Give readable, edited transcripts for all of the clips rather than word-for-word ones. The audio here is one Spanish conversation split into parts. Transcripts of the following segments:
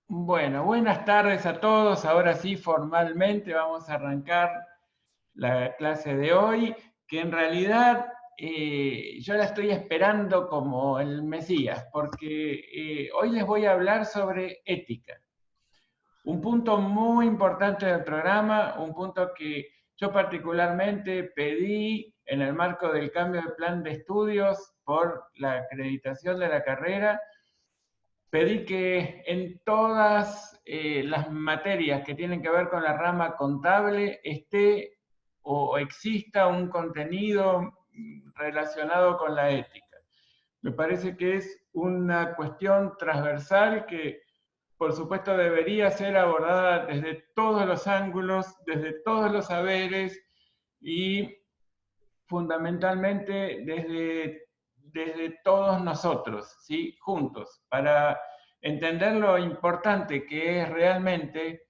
Bueno, buenas tardes a todos. Ahora sí, formalmente vamos a arrancar la clase de hoy, que en realidad yo la estoy esperando como el Mesías, porque hoy les voy a hablar sobre ética. Un punto muy importante del programa, un punto que yo particularmente pedí en el marco del cambio de plan de estudios por la acreditación de la carrera. Pedí que en todas las materias que tienen que ver con la rama contable esté o exista un contenido relacionado con la ética. Me parece que es una cuestión transversal que, por supuesto, debería ser abordada desde todos los ángulos, desde todos los saberes y fundamentalmente desde todos nosotros, ¿sí? Juntos, para entender lo importante que es realmente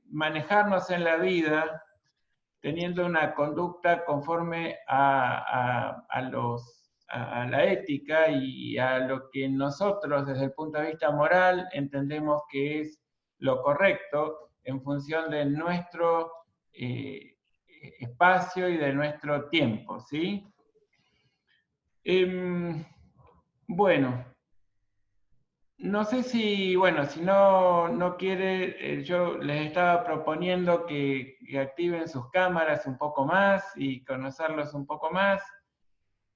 manejarnos en la vida teniendo una conducta conforme a la ética y a lo que nosotros desde el punto de vista moral entendemos que es lo correcto en función de nuestro espacio y de nuestro tiempo, ¿sí? Bueno, no sé si, bueno, si no quiere, yo les estaba proponiendo que activen sus cámaras un poco más y conocerlos un poco más.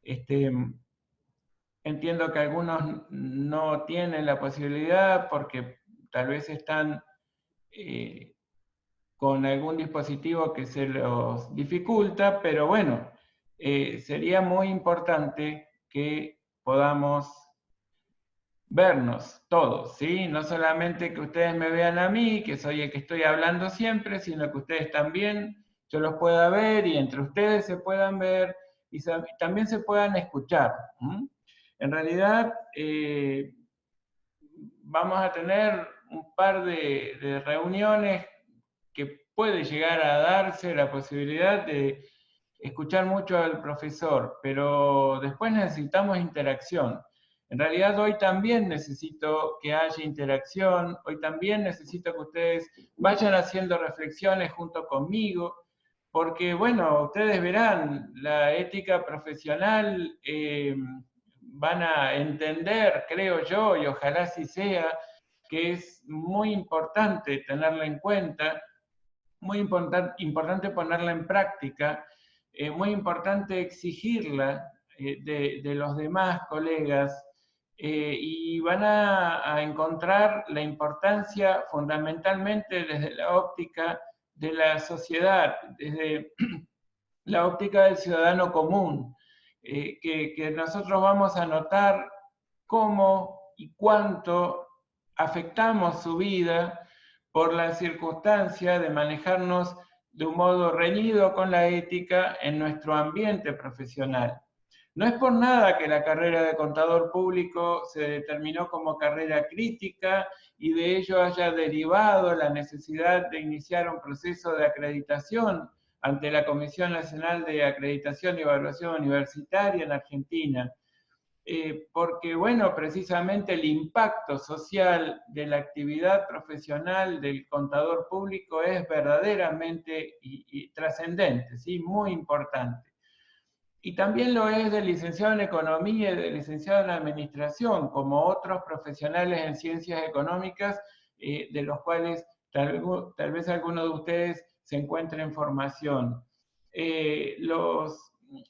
Este, entiendo que algunos no tienen la posibilidad porque tal vez están eh, con algún dispositivo que se los dificulta, pero bueno, sería muy importante que podamos vernos todos, ¿sí? No solamente que ustedes me vean a mí, que soy el que estoy hablando siempre, sino que ustedes también, yo los pueda ver y entre ustedes se puedan ver y también se puedan escuchar. ¿Mm? En realidad, vamos a tener un par de reuniones que puede llegar a darse la posibilidad de escuchar mucho al profesor, pero después necesitamos interacción. En realidad hoy también necesito que haya interacción, hoy también necesito que ustedes vayan haciendo reflexiones junto conmigo, porque bueno, ustedes verán, la ética profesional van a entender, creo yo, y ojalá así sea, que es muy importante tenerla en cuenta, muy importante ponerla en práctica, muy importante exigirla de los demás colegas y van a encontrar la importancia fundamentalmente desde la óptica de la sociedad, desde la óptica del ciudadano común, que nosotros vamos a notar cómo y cuánto afectamos su vida por la circunstancia de manejarnos de un modo reñido con la ética en nuestro ambiente profesional. No es por nada que la carrera de contador público se determinó como carrera crítica y de ello haya derivado la necesidad de iniciar un proceso de acreditación ante la Comisión Nacional de Acreditación y Evaluación Universitaria en Argentina. Porque, bueno, precisamente el impacto social de la actividad profesional del contador público es verdaderamente y trascendente, ¿sí? Muy importante. Y también lo es del licenciado en Economía y del licenciado en Administración, como otros profesionales en ciencias económicas, de los cuales tal vez alguno de ustedes se encuentre en formación.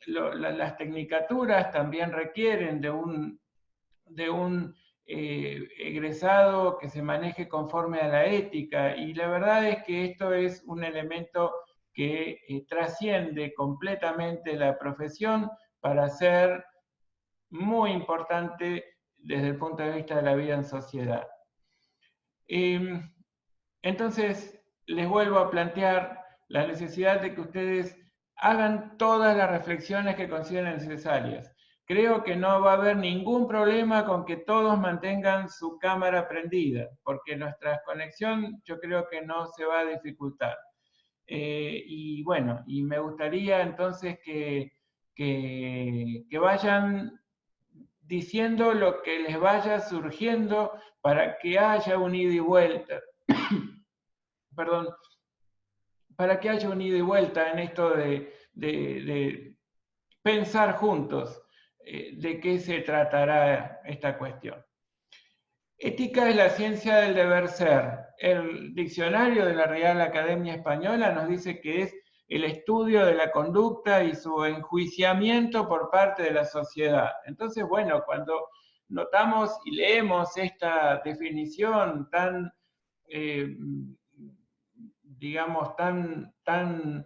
Las tecnicaturas también requieren de un egresado que se maneje conforme a la ética y la verdad es que esto es un elemento que trasciende completamente la profesión para ser muy importante desde el punto de vista de la vida en sociedad. Entonces, les vuelvo a plantear la necesidad de que ustedes hagan todas las reflexiones que consideren necesarias. Creo que no va a haber ningún problema con que todos mantengan su cámara prendida, porque nuestra conexión yo creo que no se va a dificultar. Y bueno, y me gustaría entonces que vayan diciendo lo que les vaya surgiendo para que haya un ida y vuelta. Perdón, para que haya un ida y vuelta en esto de pensar juntos de qué se tratará esta cuestión. Ética es la ciencia del deber ser. El diccionario de la Real Academia Española nos dice que es el estudio de la conducta y su enjuiciamiento por parte de la sociedad. Entonces, bueno, cuando notamos y leemos esta definición tan, digamos, tan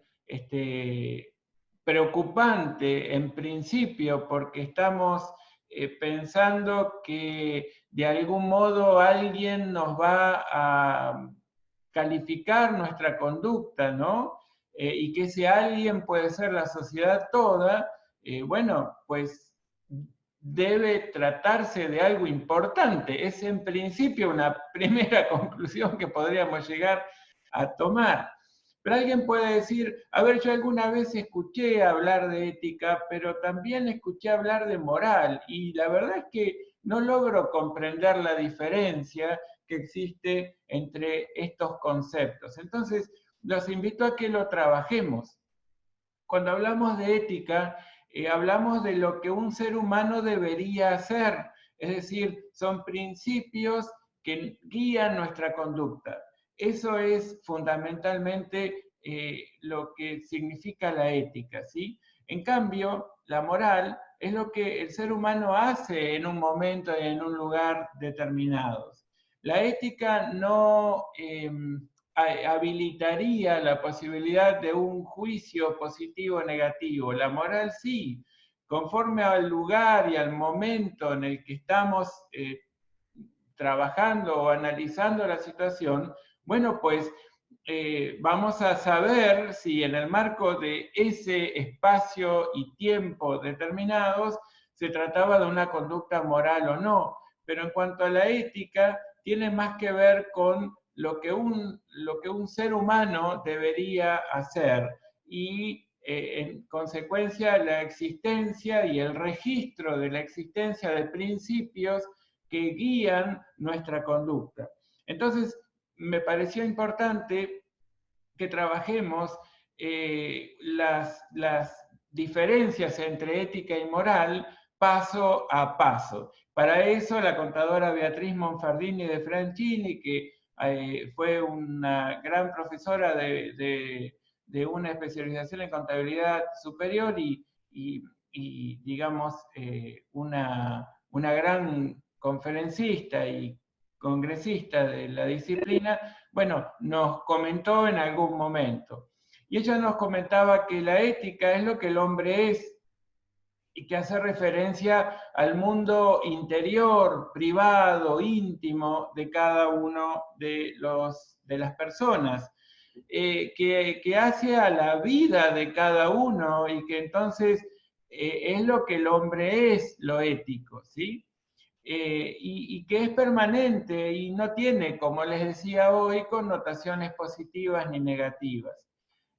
preocupante en principio, porque estamos pensando que de algún modo alguien nos va a calificar nuestra conducta, ¿no? Y que ese alguien puede ser la sociedad toda, bueno, pues debe tratarse de algo importante. Es en principio una primera conclusión que podríamos llegar a tomar. Pero alguien puede decir, a ver, yo alguna vez escuché hablar de ética, pero también escuché hablar de moral, y la verdad es que no logro comprender la diferencia que existe entre estos conceptos. Entonces, los invito a que lo trabajemos. Cuando hablamos de ética, hablamos de lo que un ser humano debería hacer, es decir, son principios que guían nuestra conducta. Eso es fundamentalmente lo que significa la ética, ¿sí? En cambio, la moral es lo que el ser humano hace en un momento y en un lugar determinados. La ética no habilitaría la posibilidad de un juicio positivo o negativo. La moral sí, conforme al lugar y al momento en el que estamos trabajando o analizando la situación, bueno, pues vamos a saber si en el marco de ese espacio y tiempo determinados se trataba de una conducta moral o no. Pero en cuanto a la ética, tiene más que ver con lo que un ser humano debería hacer y en consecuencia la existencia y el registro de la existencia de principios que guían nuestra conducta. Entonces, me pareció importante que trabajemos las diferencias entre ética y moral paso a paso. Para eso, la contadora Beatriz Monfardini de Franchini, que fue una gran profesora de una especialización en contabilidad superior y digamos, una gran conferencista y congresista de la disciplina, bueno, nos comentó en algún momento. Y ella nos comentaba que la ética es lo que el hombre es y que hace referencia al mundo interior, privado, íntimo de cada uno de las personas, que hace a la vida de cada uno y que entonces es lo que el hombre es, lo ético, ¿sí? Y que es permanente y no tiene, como les decía hoy, connotaciones positivas ni negativas.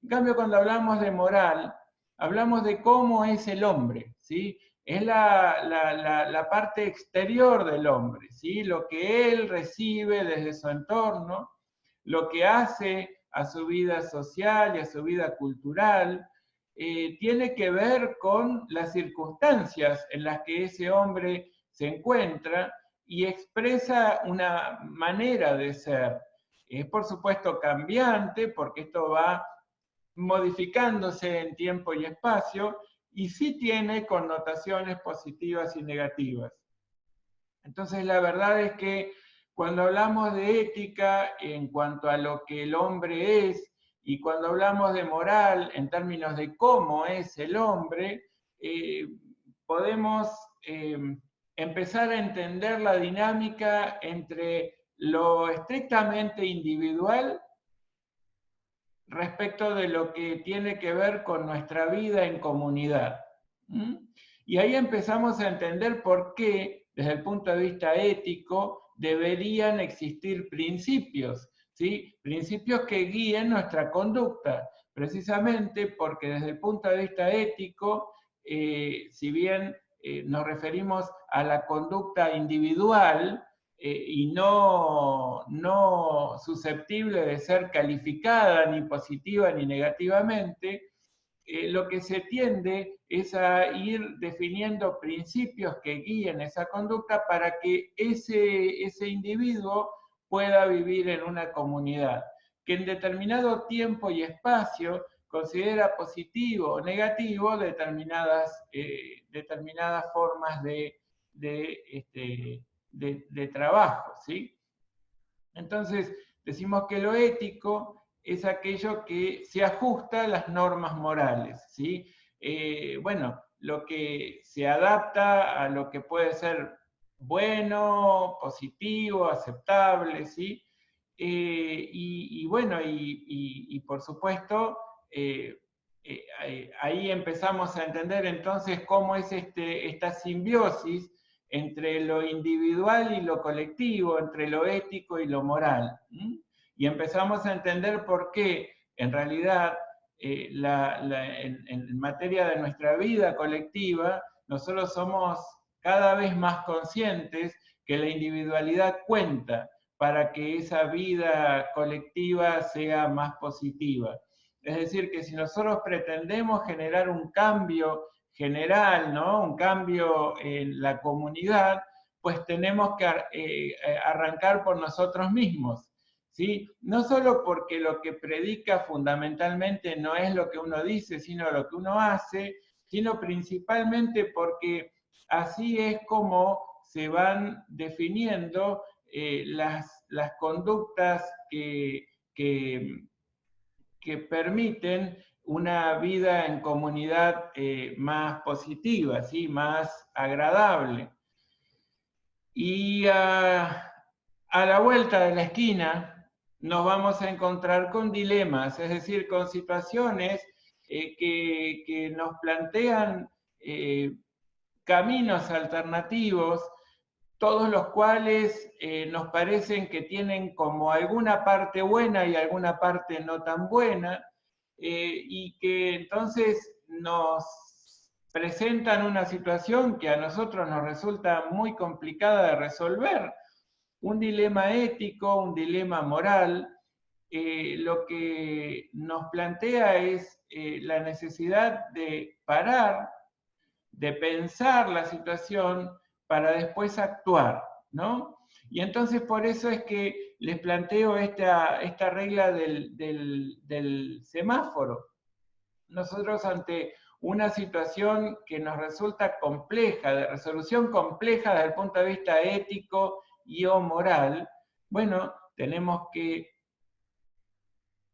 En cambio, cuando hablamos de moral, hablamos de cómo es el hombre, ¿sí? Es la parte exterior del hombre, ¿sí? Lo que él recibe desde su entorno, lo que hace a su vida social y a su vida cultural, tiene que ver con las circunstancias en las que ese hombre se encuentra y expresa una manera de ser. Es por supuesto cambiante porque esto va modificándose en tiempo y espacio y sí tiene connotaciones positivas y negativas. Entonces la verdad es que cuando hablamos de ética en cuanto a lo que el hombre es y cuando hablamos de moral en términos de cómo es el hombre, podemos empezar a entender la dinámica entre lo estrictamente individual respecto de lo que tiene que ver con nuestra vida en comunidad. ¿Mm? Y ahí empezamos a entender por qué, desde el punto de vista ético, deberían existir principios, ¿sí? Principios que guíen nuestra conducta, precisamente porque desde el punto de vista ético, si bien nos referimos a la conducta individual y no susceptible de ser calificada ni positiva ni negativamente, lo que se tiende es a ir definiendo principios que guíen esa conducta para que ese individuo pueda vivir en una comunidad, que en determinado tiempo y espacio considera positivo o negativo determinadas formas de trabajo, ¿sí? Entonces, decimos que lo ético es aquello que se ajusta a las normas morales, ¿sí? Bueno, lo que se adapta a lo que puede ser bueno, positivo, aceptable, ¿sí? Y bueno, y por supuesto, ahí empezamos a entender entonces cómo es esta simbiosis entre lo individual y lo colectivo, entre lo ético y lo moral. Y empezamos a entender por qué, en realidad, en materia de nuestra vida colectiva, nosotros somos cada vez más conscientes que la individualidad cuenta para que esa vida colectiva sea más positiva. Es decir, que si nosotros pretendemos generar un cambio general, ¿no? Un cambio en la comunidad, pues tenemos que arrancar por nosotros mismos, ¿sí? No solo porque lo que predica fundamentalmente no es lo que uno dice, sino lo que uno hace, sino principalmente porque así es como se van definiendo las conductas que permiten una vida en comunidad más positiva, ¿sí? Más agradable. Y a la vuelta de la esquina nos vamos a encontrar con dilemas, es decir, con situaciones que nos plantean caminos alternativos, todos los cuales nos parecen que tienen como alguna parte buena y alguna parte no tan buena, y que entonces nos presentan una situación que a nosotros nos resulta muy complicada de resolver, un dilema ético, un dilema moral. Lo que nos plantea es la necesidad de parar, de pensar la situación para después actuar, ¿no? Y entonces por eso es que les planteo esta regla del semáforo. Nosotros ante una situación que nos resulta compleja, de resolución compleja desde el punto de vista ético y o moral, bueno, tenemos que,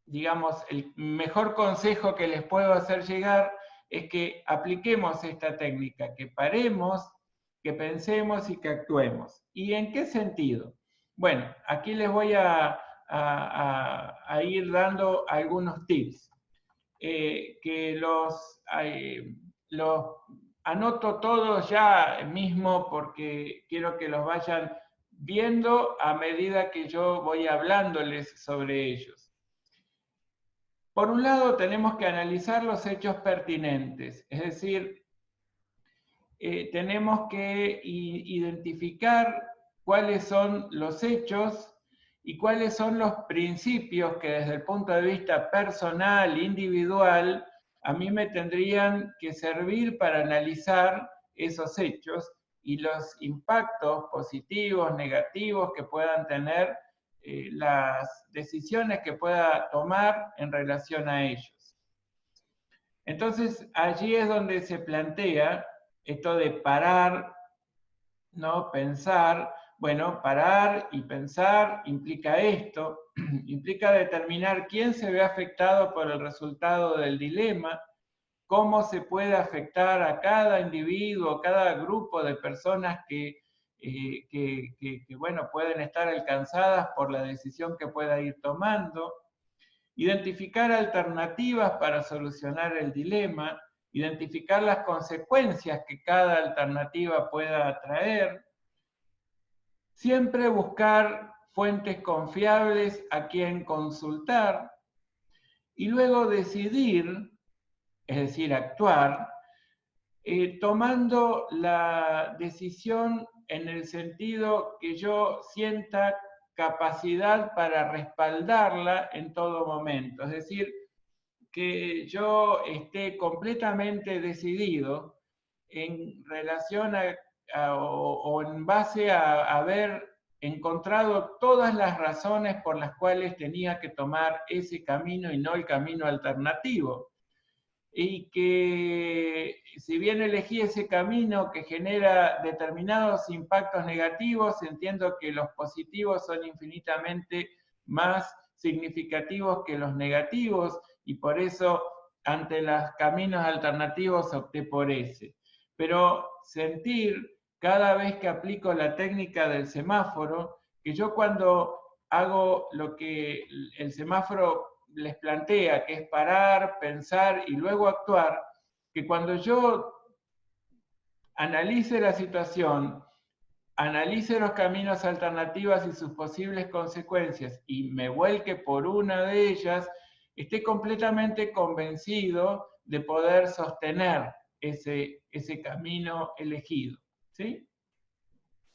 digamos, el mejor consejo que les puedo hacer llegar es que apliquemos esta técnica, que paremos, que pensemos y que actuemos. ¿Y en qué sentido? Bueno, aquí les voy a ir dando algunos tips, que los anoto todos ya mismo porque quiero que los vayan viendo a medida que yo voy hablándoles sobre ellos. Por un lado, tenemos que analizar los hechos pertinentes, es decir, tenemos que identificar cuáles son los hechos y cuáles son los principios que desde el punto de vista personal, individual, a mí me tendrían que servir para analizar esos hechos y los impactos positivos, negativos que puedan tener las decisiones que pueda tomar en relación a ellos. Entonces, allí es donde se plantea esto de parar, ¿no? Pensar, bueno, parar y pensar implica esto, implica determinar quién se ve afectado por el resultado del dilema, cómo se puede afectar a cada individuo, cada grupo de personas que bueno, pueden estar alcanzadas por la decisión que pueda ir tomando, identificar alternativas para solucionar el dilema, identificar las consecuencias que cada alternativa pueda traer, siempre buscar fuentes confiables a quien consultar y luego decidir, es decir, actuar, tomando la decisión en el sentido que yo sienta capacidad para respaldarla en todo momento. Es decir, que yo esté completamente decidido en relación o en base a haber encontrado todas las razones por las cuales tenía que tomar ese camino y no el camino alternativo. Y que si bien elegí ese camino que genera determinados impactos negativos, entiendo que los positivos son infinitamente más significativos que los negativos, y por eso ante los caminos alternativos opté por ese. Pero sentir cada vez que aplico la técnica del semáforo, que yo cuando hago lo que el semáforo les plantea, que es parar, pensar y luego actuar, que cuando yo analice la situación, analice los caminos alternativos y sus posibles consecuencias y me vuelque por una de ellas, esté completamente convencido de poder sostener ese camino elegido. ¿Sí?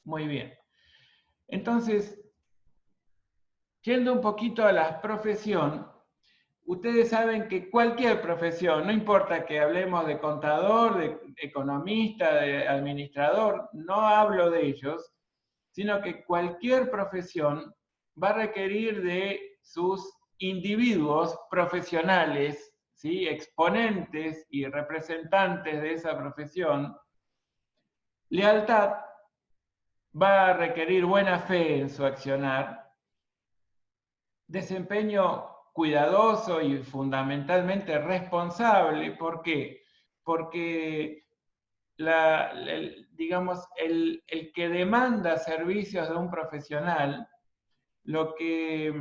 Muy bien. Entonces, yendo un poquito a la profesión, ustedes saben que cualquier profesión, no importa que hablemos de contador, de economista, de administrador, no hablo de ellos, sino que cualquier profesión va a requerir de sus individuos profesionales, ¿sí? Exponentes y representantes de esa profesión, lealtad, va a requerir buena fe en su accionar, desempeño cuidadoso y fundamentalmente responsable. ¿Por qué? Porque digamos, el que demanda servicios de un profesional, lo que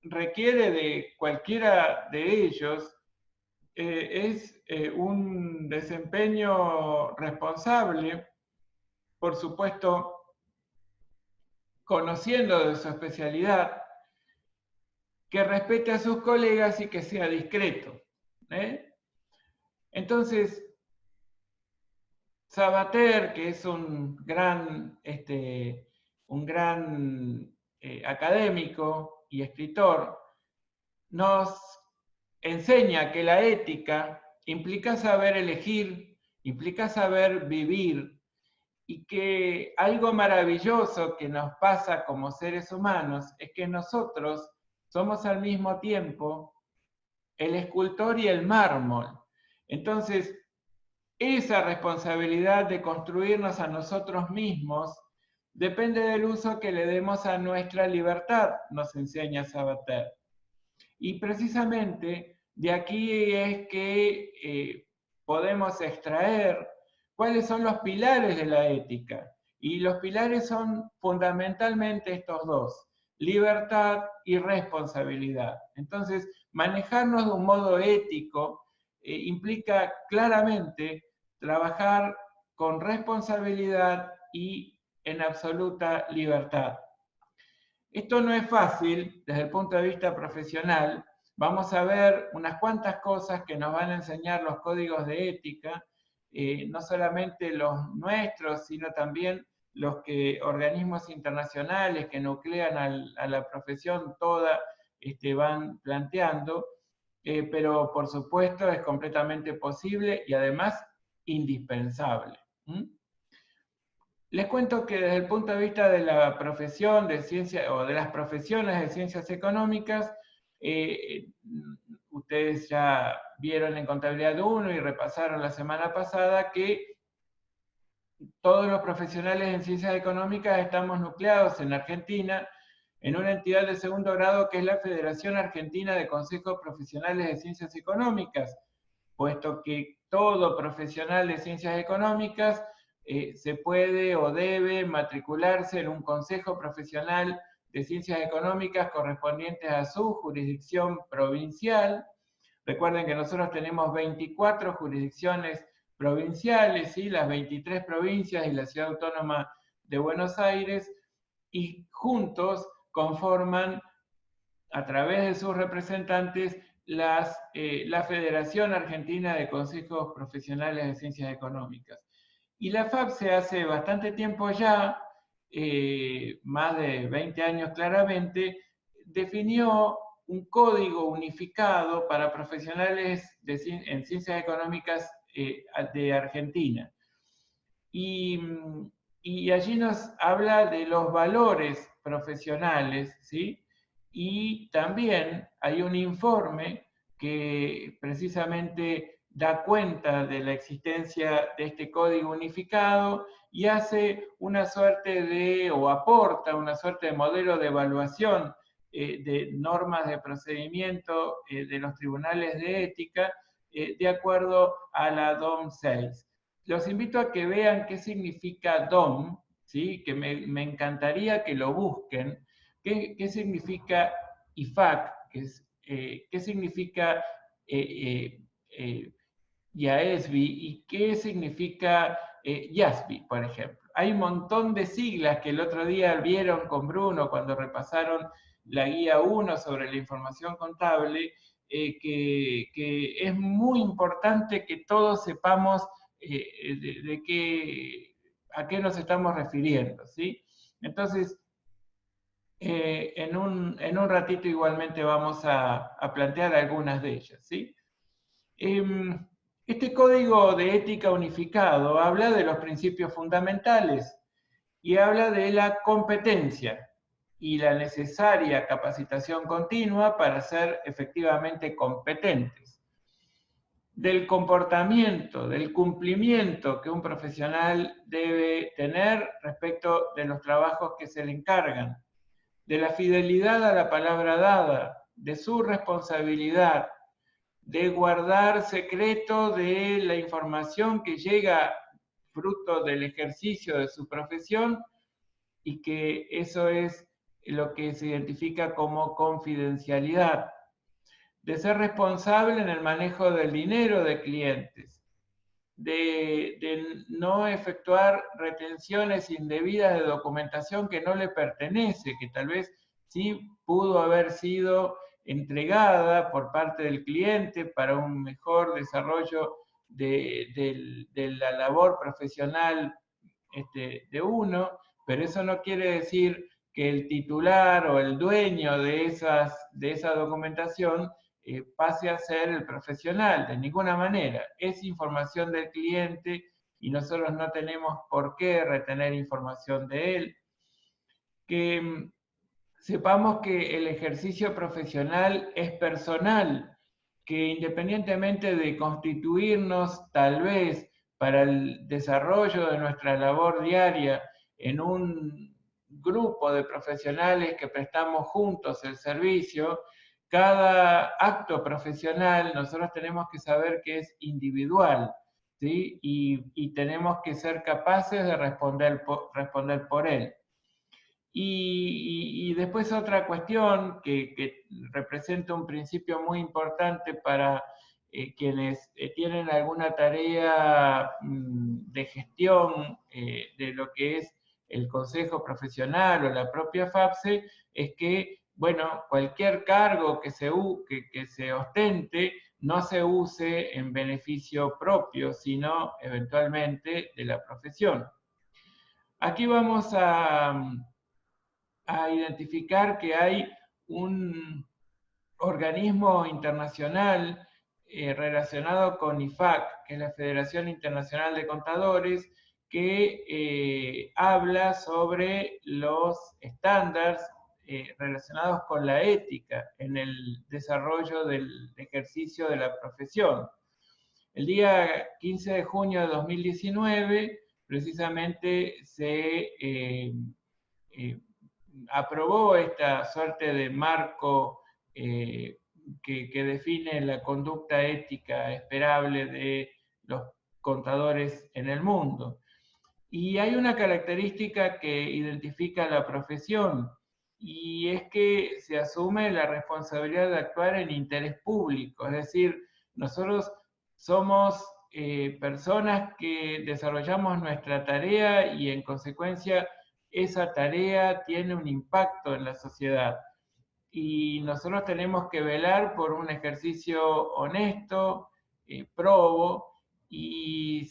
requiere de cualquiera de ellos es un desempeño responsable, por supuesto, conociendo de su especialidad, que respete a sus colegas y que sea discreto. Entonces, Sabater, que es un gran académico y escritor, nos enseña que la ética implica saber elegir, implica saber vivir, y que algo maravilloso que nos pasa como seres humanos es que nosotros somos al mismo tiempo el escultor y el mármol. Entonces, esa responsabilidad de construirnos a nosotros mismos depende del uso que le demos a nuestra libertad, nos enseña Sabater. Y precisamente de aquí es que podemos extraer cuáles son los pilares de la ética. Y los pilares son fundamentalmente estos dos: libertad y responsabilidad. Entonces, manejarnos de un modo ético implica claramente trabajar con responsabilidad y en absoluta libertad. Esto no es fácil desde el punto de vista profesional. Vamos a ver unas cuantas cosas que nos van a enseñar los códigos de ética, no solamente los nuestros, sino también los que organismos internacionales que nuclean a la profesión toda van planteando, pero por supuesto es completamente posible y además indispensable. Les cuento que desde el punto de vista de la profesión de ciencia o de las profesiones de ciencias económicas, ustedes ya vieron en Contabilidad 1 y repasaron la semana pasada que todos los profesionales en ciencias económicas estamos nucleados en Argentina en una entidad de segundo grado que es la Federación Argentina de Consejos Profesionales de Ciencias Económicas, puesto que todo profesional de ciencias económicas se puede o debe matricularse en un consejo profesional de ciencias económicas correspondientes a su jurisdicción provincial. Recuerden que nosotros tenemos 24 jurisdicciones provinciales, ¿sí? Las 23 provincias y la Ciudad Autónoma de Buenos Aires, y juntos conforman, a través de sus representantes, la Federación Argentina de Consejos Profesionales de Ciencias Económicas. Y la FAPSE hace bastante tiempo ya, más de 20 años claramente, definió un código unificado para profesionales en ciencias económicas de Argentina. Y allí nos habla de los valores profesionales, ¿sí? Y también hay un informe que precisamente da cuenta de la existencia de este código unificado y hace una suerte de, o aporta una suerte de modelo de evaluación de normas de procedimiento de los tribunales de ética de acuerdo a la DOM 6. Los invito a que vean qué significa DOM, ¿sí? Que me encantaría que lo busquen. ¿Qué significa IFAC? ¿Qué significa IASBI? ¿Y qué significa IASBI, por ejemplo? Hay un montón de siglas que el otro día vieron con Bruno cuando repasaron la guía 1 sobre la información contable, que es muy importante que todos sepamos a qué nos estamos refiriendo, ¿sí? Entonces, en un ratito igualmente vamos a plantear algunas de ellas, ¿sí? Este código de ética unificado habla de los principios fundamentales y habla de la competencia y la necesaria capacitación continua para ser efectivamente competentes, del comportamiento, del cumplimiento que un profesional debe tener respecto de los trabajos que se le encargan, de la fidelidad a la palabra dada, de su responsabilidad, de guardar secreto de la información que llega fruto del ejercicio de su profesión y que eso es lo que se identifica como confidencialidad, de ser responsable en el manejo del dinero de clientes, de no efectuar retenciones indebidas de documentación que no le pertenece, que tal vez sí pudo haber sido entregada por parte del cliente para un mejor desarrollo de la labor profesional de uno, pero eso no quiere decir que el titular o el dueño de esa documentación pase a ser el profesional, de ninguna manera. Es información del cliente y nosotros no tenemos por qué retener información de él. Que sepamos que el ejercicio profesional es personal, que independientemente de constituirnos tal vez para el desarrollo de nuestra labor diaria en un grupo de profesionales que prestamos juntos el servicio, cada acto profesional nosotros tenemos que saber que es individual, ¿sí? Y tenemos que ser capaces de responder por él. Y después otra cuestión que representa un principio muy importante para quienes tienen alguna tarea de gestión de lo que es el consejo profesional o la propia FAPSE, es que, bueno, cualquier cargo que se ostente no se use en beneficio propio, sino eventualmente de la profesión. Aquí vamos a identificar que hay un organismo internacional relacionado con IFAC, que es la Federación Internacional de Contadores, que habla sobre los estándares relacionados con la ética en el desarrollo del ejercicio de la profesión. El día 15 de junio de 2019, precisamente se aprobó esta suerte de marco que define la conducta ética esperable de los contadores en el mundo. Y hay una característica que identifica la profesión, y es que se asume la responsabilidad de actuar en interés público, es decir, nosotros somos personas que desarrollamos nuestra tarea y en consecuencia esa tarea tiene un impacto en la sociedad. y nosotros tenemos que velar por un ejercicio honesto, probo, y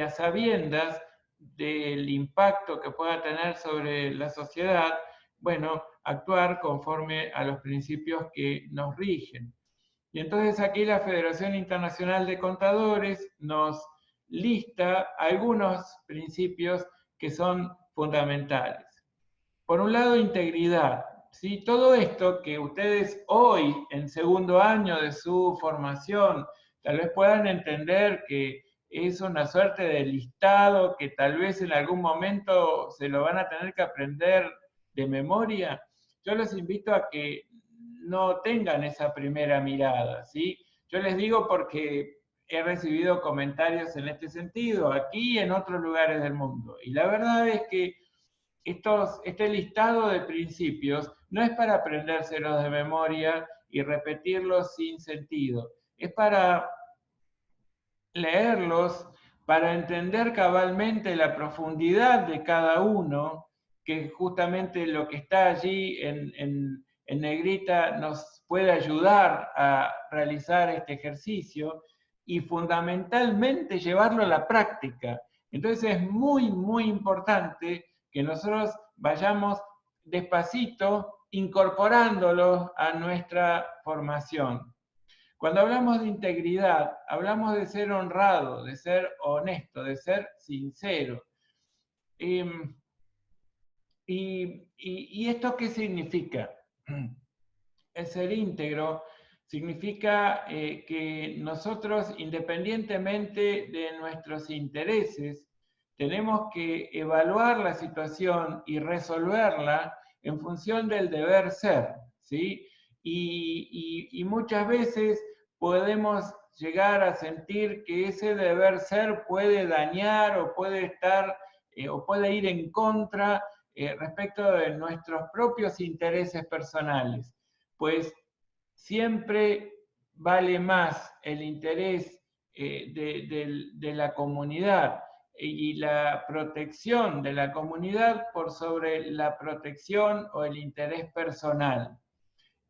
a sabiendas del impacto que pueda tener sobre la sociedad, bueno, actuar conforme a los principios que nos rigen. Y entonces aquí la Federación Internacional de Contadores nos lista algunos principios que son fundamentales. Por un lado, integridad. ¿Sí? Todo esto que ustedes hoy, en segundo año de su formación, tal vez puedan entender que es una suerte de listado que tal vez en algún momento se lo van a tener que aprender de memoria, yo los invito a que no tengan esa primera mirada, ¿sí? Yo les digo porque he recibido comentarios en este sentido, aquí y en otros lugares del mundo. Y la verdad es que este listado de principios no es para aprendérselos de memoria y repetirlos sin sentido, es para leerlos, para entender cabalmente la profundidad de cada uno, que justamente lo que está allí en negrita nos puede ayudar a realizar este ejercicio y fundamentalmente llevarlo a la práctica. Entonces es muy, muy importante que nosotros vayamos despacito incorporándolos a nuestra formación. Cuando hablamos de integridad, hablamos de ser honrado, de ser honesto, de ser sincero. ¿Y esto qué significa? El ser íntegro significa que nosotros, independientemente de nuestros intereses, tenemos que evaluar la situación y resolverla en función del deber ser, ¿sí? Y muchas veces podemos llegar a sentir que ese deber ser puede dañar o puede estar o puede ir en contra respecto de nuestros propios intereses personales, pues siempre vale más el interés de la comunidad y la protección de la comunidad por sobre la protección o el interés personal.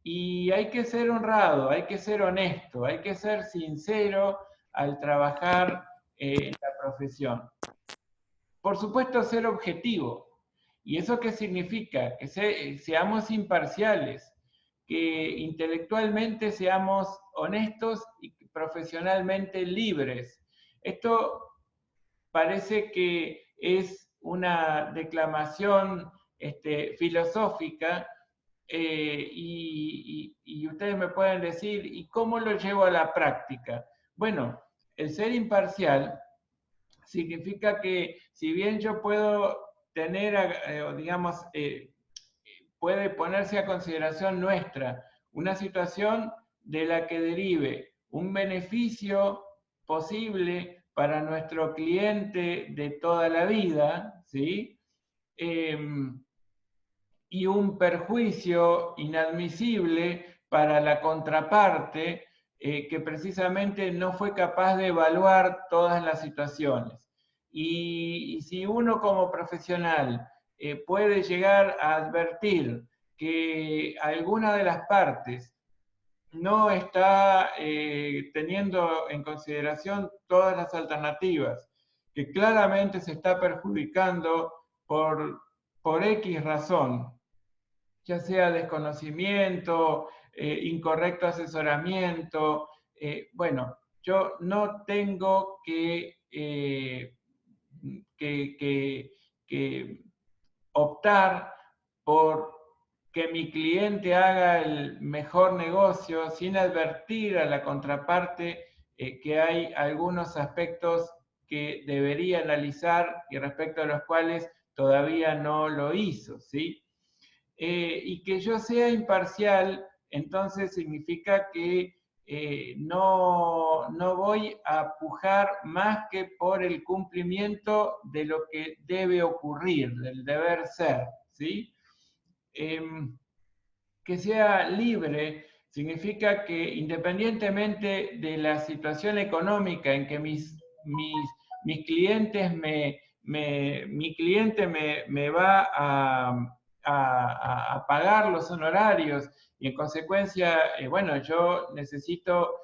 Y hay que ser honrado, hay que ser honesto, hay que ser sincero al trabajar en la profesión. Por supuesto, ser objetivo. ¿Y eso qué significa? Que seamos imparciales, que intelectualmente seamos honestos y profesionalmente libres. Esto parece que es una declamación filosófica y ustedes me pueden decir, ¿y cómo lo llevo a la práctica? Bueno, el ser imparcial significa que si bien yo puedo tener, digamos, puede ponerse a consideración nuestra una situación de la que derive un beneficio posible para nuestro cliente de toda la vida, ¿sí? Y un perjuicio inadmisible para la contraparte que precisamente no fue capaz de evaluar todas las situaciones. Y si uno como profesional puede llegar a advertir que alguna de las partes no está teniendo en consideración todas las alternativas, que claramente se está perjudicando por X razón, ya sea desconocimiento, incorrecto asesoramiento. Bueno, yo no tengo que optar por que mi cliente haga el mejor negocio sin advertir a la contraparte que hay algunos aspectos que debería analizar y respecto a los cuales todavía no lo hizo, ¿sí? Y que yo sea imparcial, entonces significa que no voy a pujar más que por el cumplimiento de lo que debe ocurrir, del deber ser, ¿sí? Que sea libre significa que independientemente de la situación económica en que mis clientes mi cliente me va a pagar los honorarios y en consecuencia, bueno, yo necesito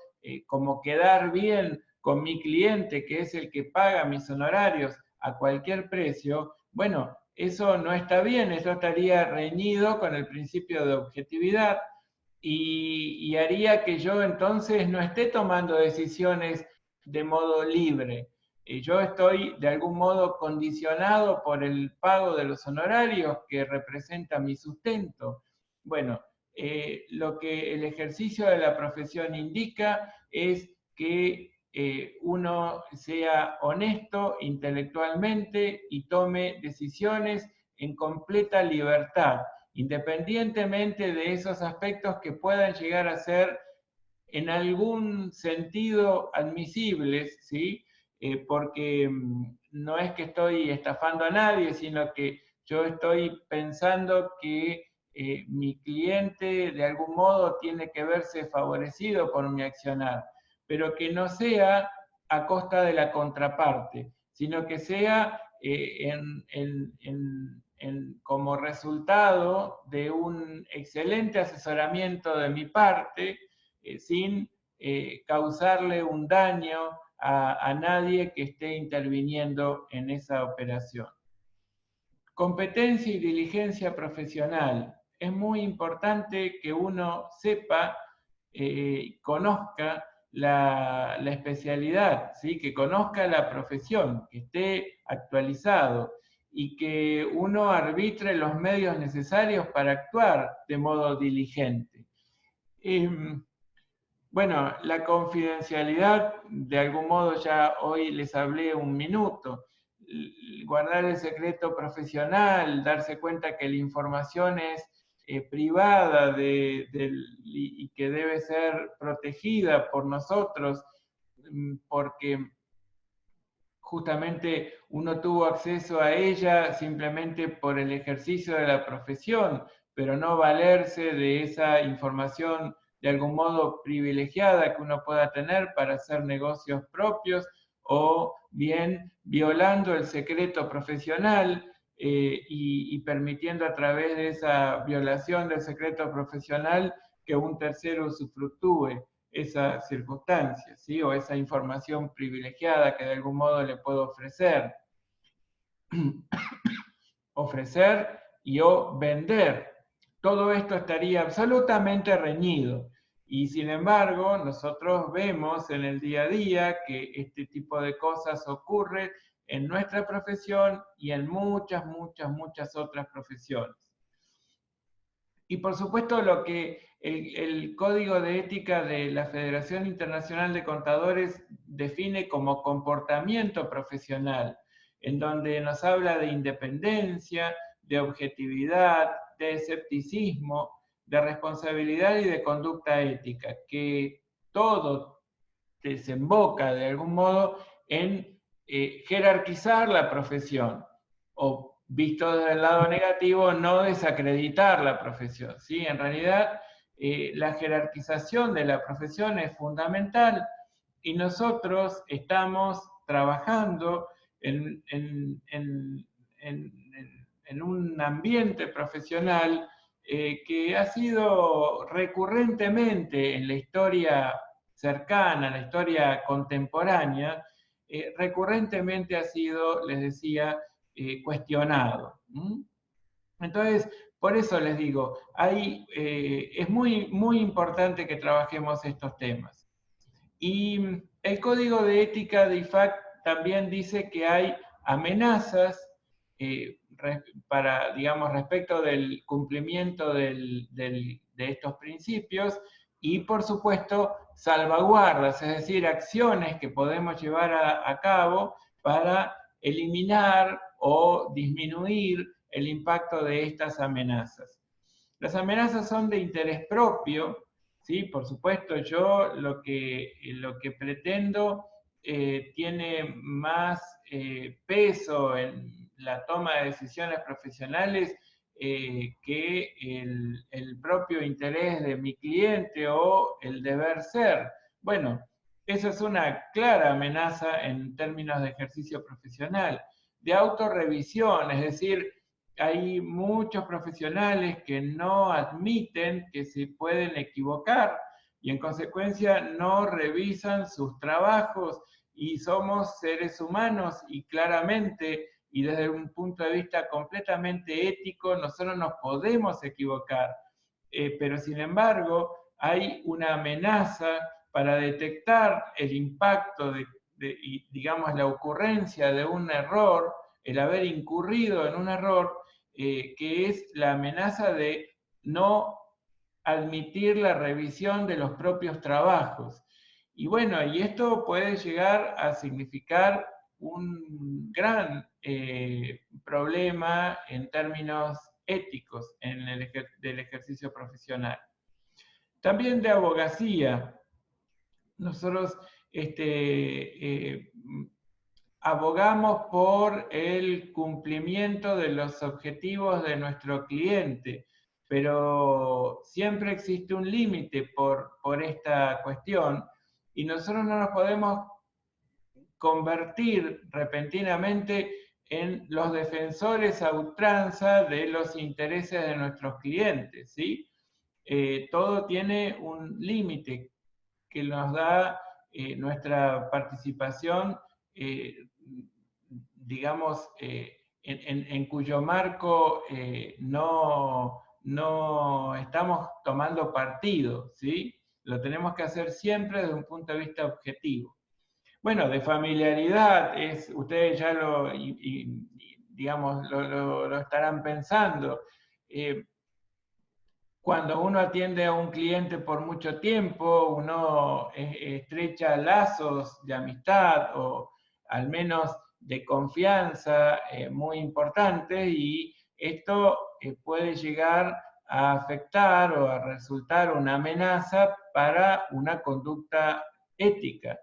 como quedar bien con mi cliente, que es el que paga mis honorarios a cualquier precio, bueno, eso no está bien, eso estaría reñido con el principio de objetividad y haría que yo entonces no esté tomando decisiones de modo libre. Yo estoy de algún modo condicionado por el pago de los honorarios que representa mi sustento. Bueno, lo que el ejercicio de la profesión indica es que uno sea honesto intelectualmente y tome decisiones en completa libertad, independientemente de esos aspectos que puedan llegar a ser en algún sentido admisibles, ¿sí? Porque no es que estoy estafando a nadie, sino que yo estoy pensando que mi cliente de algún modo tiene que verse favorecido por mi accionar, pero que no sea a costa de la contraparte, sino que sea como resultado de un excelente asesoramiento de mi parte, sin causarle un daño a nadie que esté interviniendo en esa operación. Competencia y diligencia profesional. Es muy importante que uno sepa, conozca la especialidad, ¿sí? Que conozca la profesión, que esté actualizado y que uno arbitre los medios necesarios para actuar de modo diligente. Bueno, la confidencialidad, de algún modo ya hoy les hablé un minuto. Guardar el secreto profesional, darse cuenta que la información es privada y que debe ser protegida por nosotros, porque justamente uno tuvo acceso a ella simplemente por el ejercicio de la profesión, pero no valerse de esa información de algún modo privilegiada que uno pueda tener para hacer negocios propios o bien violando el secreto profesional y permitiendo a través de esa violación del secreto profesional que un tercero usufructúe esa circunstancia, ¿sí? O esa información privilegiada que de algún modo le puedo ofrecer. Ofrecer y o vender. Todo esto estaría absolutamente reñido. Y sin embargo, nosotros vemos en el día a día que este tipo de cosas ocurre en nuestra profesión y en muchas, muchas, muchas otras profesiones. Y por supuesto lo que el Código de Ética de la Federación Internacional de Contadores define como comportamiento profesional, en donde nos habla de independencia, de objetividad, de escepticismo, de responsabilidad y de conducta ética, que todo desemboca de algún modo en jerarquizar la profesión o visto desde el lado negativo, no desacreditar la profesión, ¿sí? En realidad, la jerarquización de la profesión es fundamental y nosotros estamos trabajando en un ambiente profesional que ha sido recurrentemente en la historia cercana, en la historia contemporánea, recurrentemente ha sido, les decía, cuestionado. Entonces, por eso les digo, es muy, muy importante que trabajemos estos temas. Y el Código de Ética de IFAC también dice que hay amenazas para, digamos, respecto del cumplimiento de estos principios y, por supuesto, salvaguardas, es decir, acciones que podemos llevar a cabo para eliminar o disminuir el impacto de estas amenazas. Las amenazas son de interés propio, ¿sí? Por supuesto, yo lo que pretendo tiene más peso en la toma de decisiones profesionales que el propio interés de mi cliente o el deber ser. Bueno, eso es una clara amenaza en términos de ejercicio profesional, de autorrevisión, es decir, hay muchos profesionales que no admiten que se pueden equivocar y en consecuencia no revisan sus trabajos, y somos seres humanos y claramente y desde un punto de vista completamente ético nosotros nos podemos equivocar. Pero sin embargo hay una amenaza para detectar el impacto y digamos la ocurrencia de un error, el haber incurrido en un error, que es la amenaza de no admitir la revisión de los propios trabajos. Y bueno, y esto puede llegar a significar un gran problema en términos éticos del ejercicio profesional. También de abogacía. Nosotros abogamos por el cumplimiento de los objetivos de nuestro cliente, pero siempre existe un límite por esta cuestión y nosotros no nos podemos convertir repentinamente en los defensores a ultranza de los intereses de nuestros clientes, ¿sí? Todo tiene un límite que nos da nuestra participación, digamos, en cuyo marco no estamos tomando partido, ¿sí? Lo tenemos que hacer siempre desde un punto de vista objetivo. Bueno, de familiaridad, ustedes ya digamos, lo estarán pensando. Cuando uno atiende a un cliente por mucho tiempo, uno estrecha lazos de amistad o al menos de confianza muy importantes, y esto puede llegar a afectar o a resultar una amenaza para una conducta ética.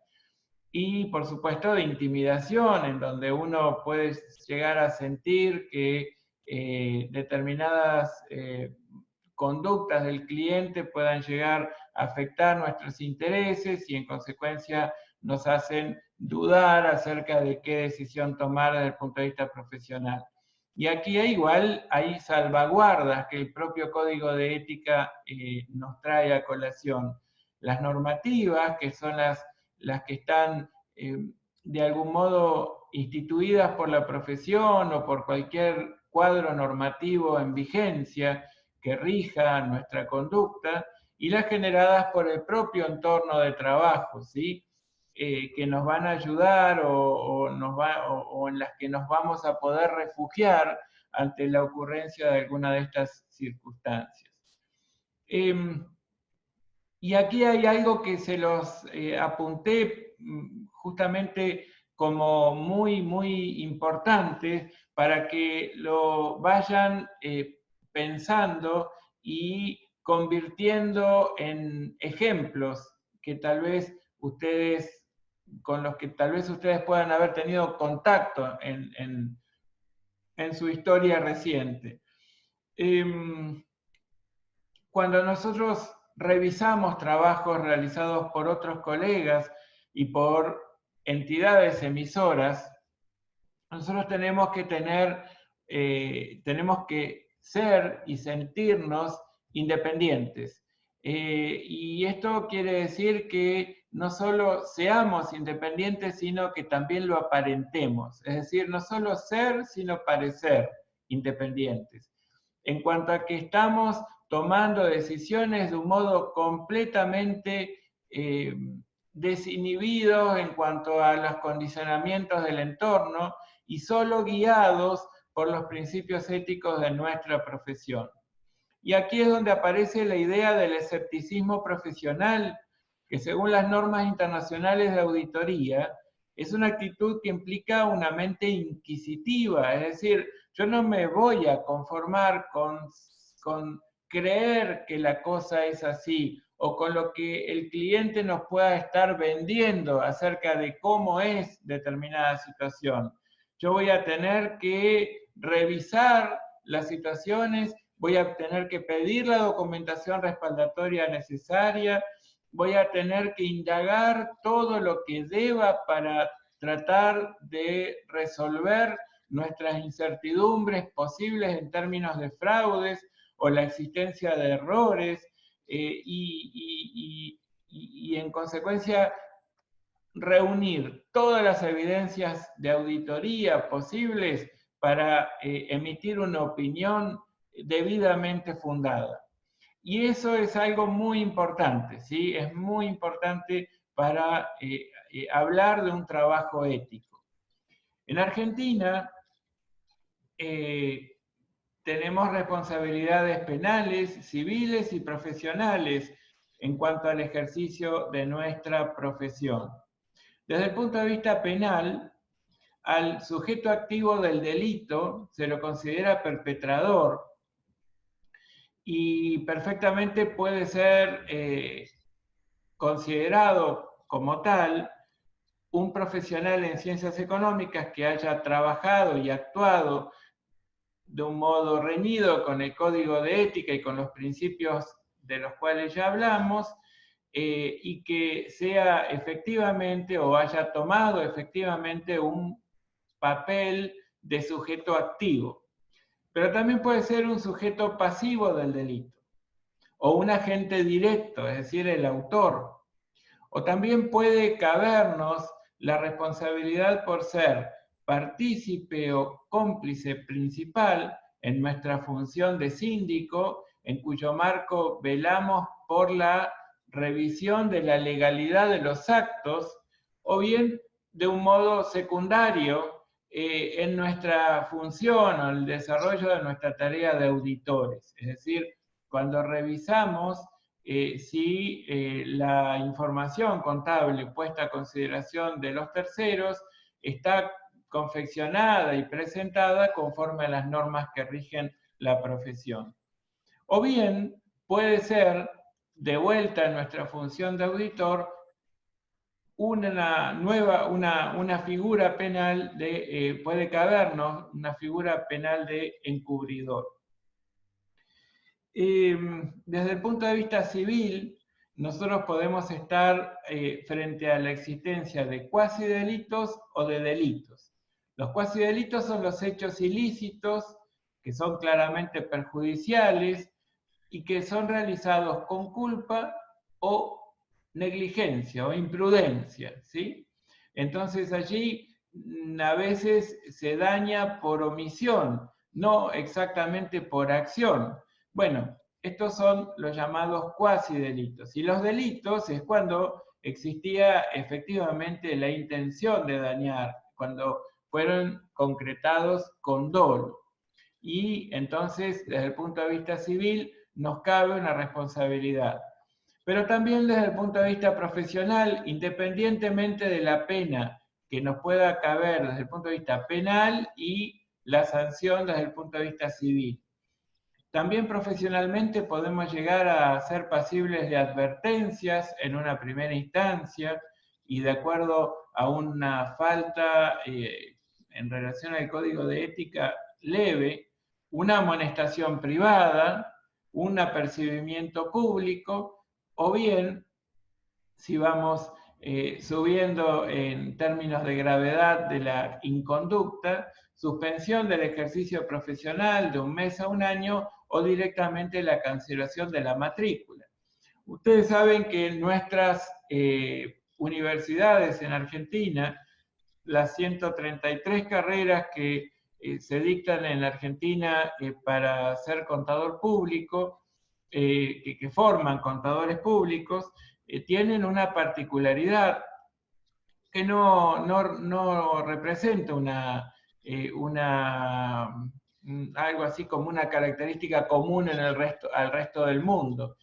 Y por supuesto de intimidación, en donde uno puede llegar a sentir que determinadas conductas del cliente puedan llegar a afectar nuestros intereses y en consecuencia nos hacen dudar acerca de qué decisión tomar desde el punto de vista profesional. Y aquí igual hay salvaguardas que el propio Código de Ética nos trae a colación. Las normativas, que son las que están de algún modo instituidas por la profesión o por cualquier cuadro normativo en vigencia que rija nuestra conducta, y las generadas por el propio entorno de trabajo, ¿sí? Que nos van a ayudar o en las que nos vamos a poder refugiar ante la ocurrencia de alguna de estas circunstancias. Y aquí hay algo que se los apunté justamente como muy importante para que lo vayan pensando y convirtiendo en ejemplos que tal vez con los que tal vez ustedes puedan haber tenido contacto en su historia reciente. Cuando nosotros revisamos trabajos realizados por otros colegas y por entidades emisoras, nosotros tenemos que ser y sentirnos independientes. Y esto quiere decir que no solo seamos independientes, sino que también lo aparentemos. Es decir, no solo ser, sino parecer independientes. En cuanto a que estamos tomando decisiones de un modo completamente desinhibidos en cuanto a los condicionamientos del entorno y solo guiados por los principios éticos de nuestra profesión. Y aquí es donde aparece la idea del escepticismo profesional, que según las normas internacionales de auditoría, es una actitud que implica una mente inquisitiva, es decir, yo no me voy a conformar con creer que la cosa es así, o con lo que el cliente nos pueda estar vendiendo acerca de cómo es determinada situación. Yo voy a tener que revisar las situaciones, voy a tener que pedir la documentación respaldatoria necesaria, voy a tener que indagar todo lo que deba para tratar de resolver nuestras incertidumbres posibles en términos de fraudes o la existencia de errores, y en consecuencia reunir todas las evidencias de auditoría posibles para emitir una opinión debidamente fundada. Y eso es algo muy importante, ¿sí? Es muy importante para hablar de un trabajo ético. En Argentina tenemos responsabilidades penales, civiles y profesionales en cuanto al ejercicio de nuestra profesión. Desde el punto de vista penal, al sujeto activo del delito se lo considera perpetrador y perfectamente puede ser considerado como tal un profesional en ciencias económicas que haya trabajado y actuado de un modo reñido con el código de ética y con los principios de los cuales ya hablamos, y que sea efectivamente o haya tomado efectivamente un papel de sujeto activo. Pero también puede ser un sujeto pasivo del delito, o un agente directo, es decir, el autor. O también puede cabernos la responsabilidad por ser partícipe o cómplice principal en nuestra función de síndico, en cuyo marco velamos por la revisión de la legalidad de los actos, o bien de un modo secundario en nuestra función o el desarrollo de nuestra tarea de auditores. Es decir, cuando revisamos si la información contable puesta a consideración de los terceros está confeccionada y presentada conforme a las normas que rigen la profesión. O bien puede ser, de vuelta en nuestra función de auditor, una figura penal puede cabernos una figura penal de encubridor. Desde el punto de vista civil, nosotros podemos estar frente a la existencia de cuasidelitos o de delitos. Los cuasidelitos son los hechos ilícitos que son claramente perjudiciales y que son realizados con culpa o negligencia o imprudencia, ¿sí? Entonces allí a veces se daña por omisión, no exactamente por acción. Bueno, estos son los llamados cuasidelitos. Y los delitos es cuando existía efectivamente la intención de dañar, cuando fueron concretados con dolo. Y entonces, desde el punto de vista civil, nos cabe una responsabilidad. Pero también desde el punto de vista profesional, independientemente de la pena que nos pueda caber desde el punto de vista penal y la sanción desde el punto de vista civil. También profesionalmente podemos llegar a ser pasibles de advertencias en una primera instancia y de acuerdo a una falta en relación al código de ética leve, una amonestación privada, un apercibimiento público, o bien, si vamos subiendo en términos de gravedad de la inconducta, suspensión del ejercicio profesional de 1 mes a 1 año o directamente la cancelación de la matrícula. Ustedes saben que en nuestras universidades en Argentina, las 133 carreras que se dictan en la Argentina para ser contador público, que forman contadores públicos, tienen una particularidad que no representa algo así como una característica común en al resto del mundo.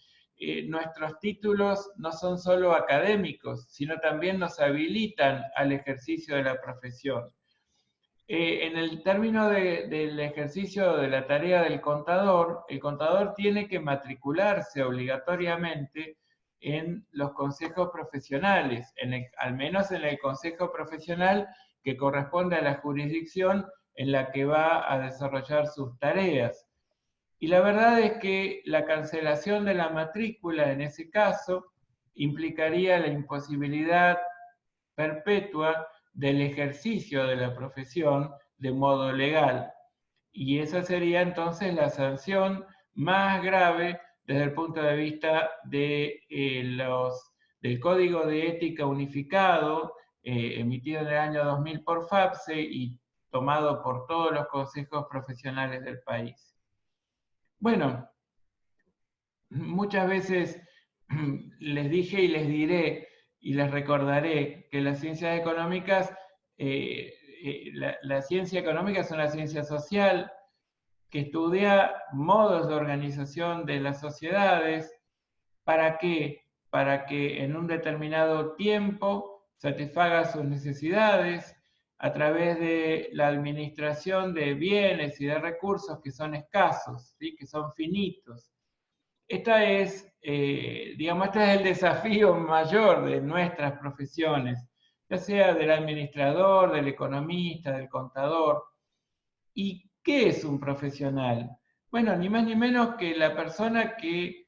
Nuestros títulos no son solo académicos, sino también nos habilitan al ejercicio de la profesión. En el término del ejercicio de la tarea del contador, el contador tiene que matricularse obligatoriamente en los consejos profesionales, al menos en el consejo profesional que corresponde a la jurisdicción en la que va a desarrollar sus tareas. Y la verdad es que la cancelación de la matrícula en ese caso implicaría la imposibilidad perpetua del ejercicio de la profesión de modo legal. Y esa sería entonces la sanción más grave desde el punto de vista de, del Código de Ética Unificado, emitido en el año 2000 por FAPSE y tomado por todos los consejos profesionales del país. Bueno, muchas veces les dije y les diré y les recordaré que las ciencias económicas, la ciencia económica es una ciencia social que estudia modos de organización de las sociedades. ¿Para qué? Para que en un determinado tiempo satisfaga sus necesidades a través de la administración de bienes y de recursos que son escasos, ¿sí? Que son finitos. Este es el desafío mayor de nuestras profesiones, ya sea del administrador, del economista, del contador. ¿Y qué es un profesional? Bueno, ni más ni menos que la persona que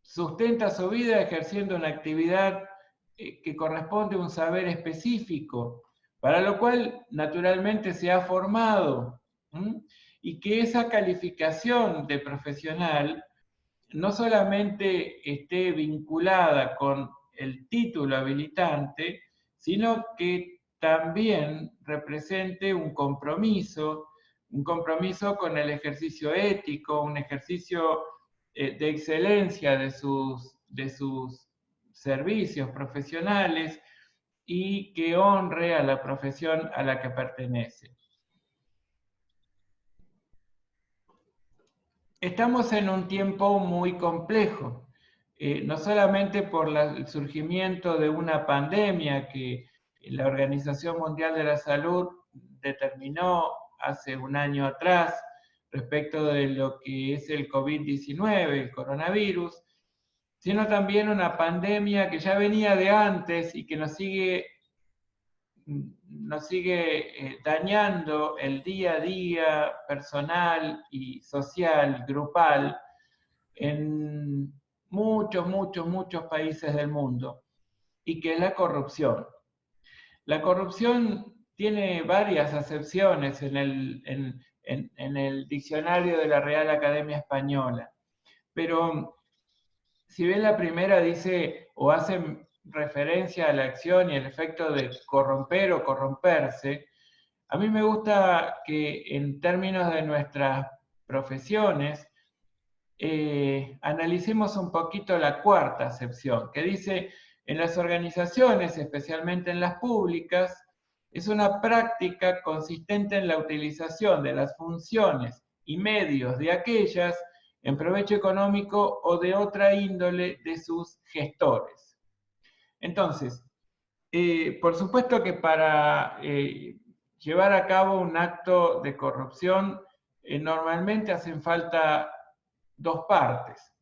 sustenta su vida ejerciendo una actividad que corresponde a un saber específico, para lo cual naturalmente se ha formado, y que esa calificación de profesional no solamente esté vinculada con el título habilitante, sino que también represente un compromiso con el ejercicio ético, un ejercicio de excelencia de sus servicios profesionales y que honre a la profesión a la que pertenece. Estamos en un tiempo muy complejo, no solamente por el surgimiento de una pandemia que la Organización Mundial de la Salud determinó hace un año atrás respecto de lo que es el COVID-19, el coronavirus, sino también una pandemia que ya venía de antes y que nos sigue dañando el día a día personal y social, grupal, en muchos países del mundo, y que es la corrupción. La corrupción tiene varias acepciones en el diccionario de la Real Academia Española, pero si bien la primera dice o hace referencia a la acción y el efecto de corromper o corromperse, a mí me gusta que en términos de nuestras profesiones analicemos un poquito la cuarta acepción, que dice, en las organizaciones, especialmente en las públicas, es una práctica consistente en la utilización de las funciones y medios de aquellas en provecho económico o de otra índole de sus gestores. Entonces, por supuesto que para llevar a cabo un acto de corrupción, normalmente hacen falta dos partes.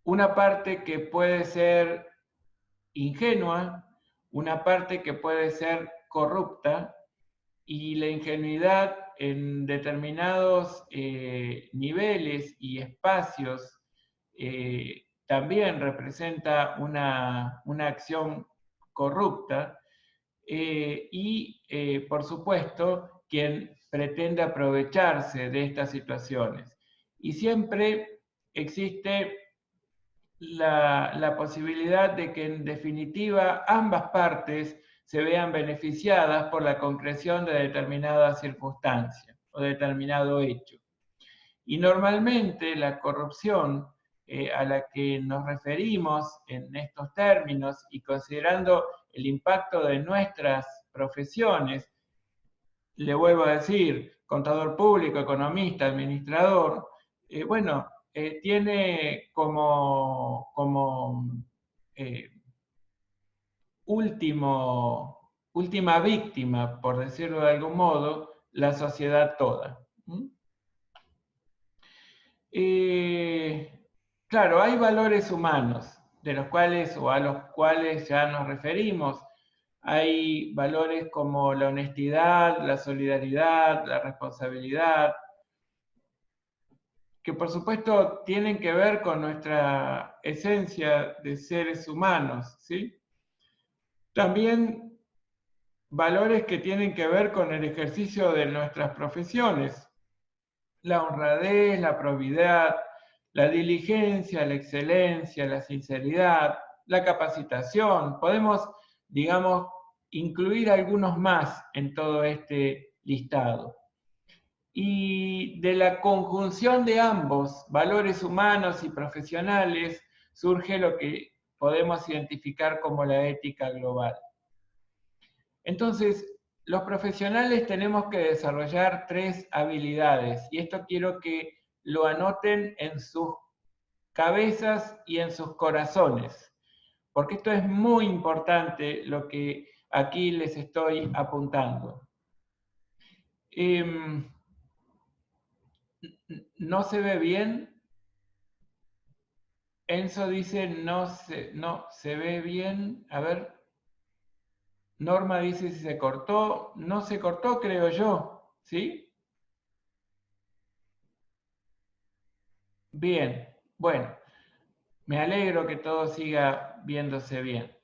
Una parte que puede ser ingenua, una parte que puede ser corrupta, y la ingenuidad en determinados niveles y espacios también representa una acción corrupta, y por supuesto quien pretende aprovecharse de estas situaciones. Y siempre existe la posibilidad de que en definitiva ambas partes se vean beneficiadas por la concreción de determinada circunstancia o determinado hecho. Y normalmente la corrupción a la que nos referimos en estos términos y considerando el impacto de nuestras profesiones, le vuelvo a decir, contador público, economista, administrador, tiene como última víctima, por decirlo de algún modo, la sociedad toda. Claro, hay valores humanos de los cuales o a los cuales ya nos referimos. Hay valores como la honestidad, la solidaridad, la responsabilidad, que por supuesto tienen que ver con nuestra esencia de seres humanos, ¿sí? También valores que tienen que ver con el ejercicio de nuestras profesiones. La honradez, la probidad, la diligencia, la excelencia, la sinceridad, la capacitación. Podemos, digamos, incluir algunos más en todo este listado. Y de la conjunción de ambos, valores humanos y profesionales, surge lo que podemos identificar como la ética global. Entonces, los profesionales tenemos que desarrollar 3 habilidades, y esto quiero que lo anoten en sus cabezas y en sus corazones, porque esto es muy importante lo que aquí les estoy apuntando. ¿No se ve bien? Enzo dice no se ve bien. A ver. Norma dice si se cortó. No se cortó, creo yo. ¿Sí? Bien. Bueno, me alegro que todo siga viéndose bien.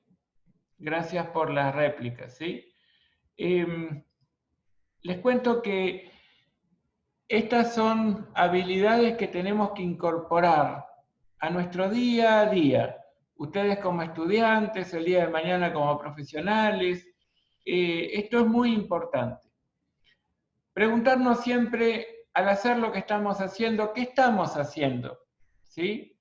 Gracias por las réplicas, ¿sí? Les cuento que estas son habilidades que tenemos que incorporar a nuestro día a día. Ustedes como estudiantes, el día de mañana como profesionales. Esto es muy importante. Preguntarnos siempre, al hacer lo que estamos haciendo, ¿qué estamos haciendo? ¿Sí?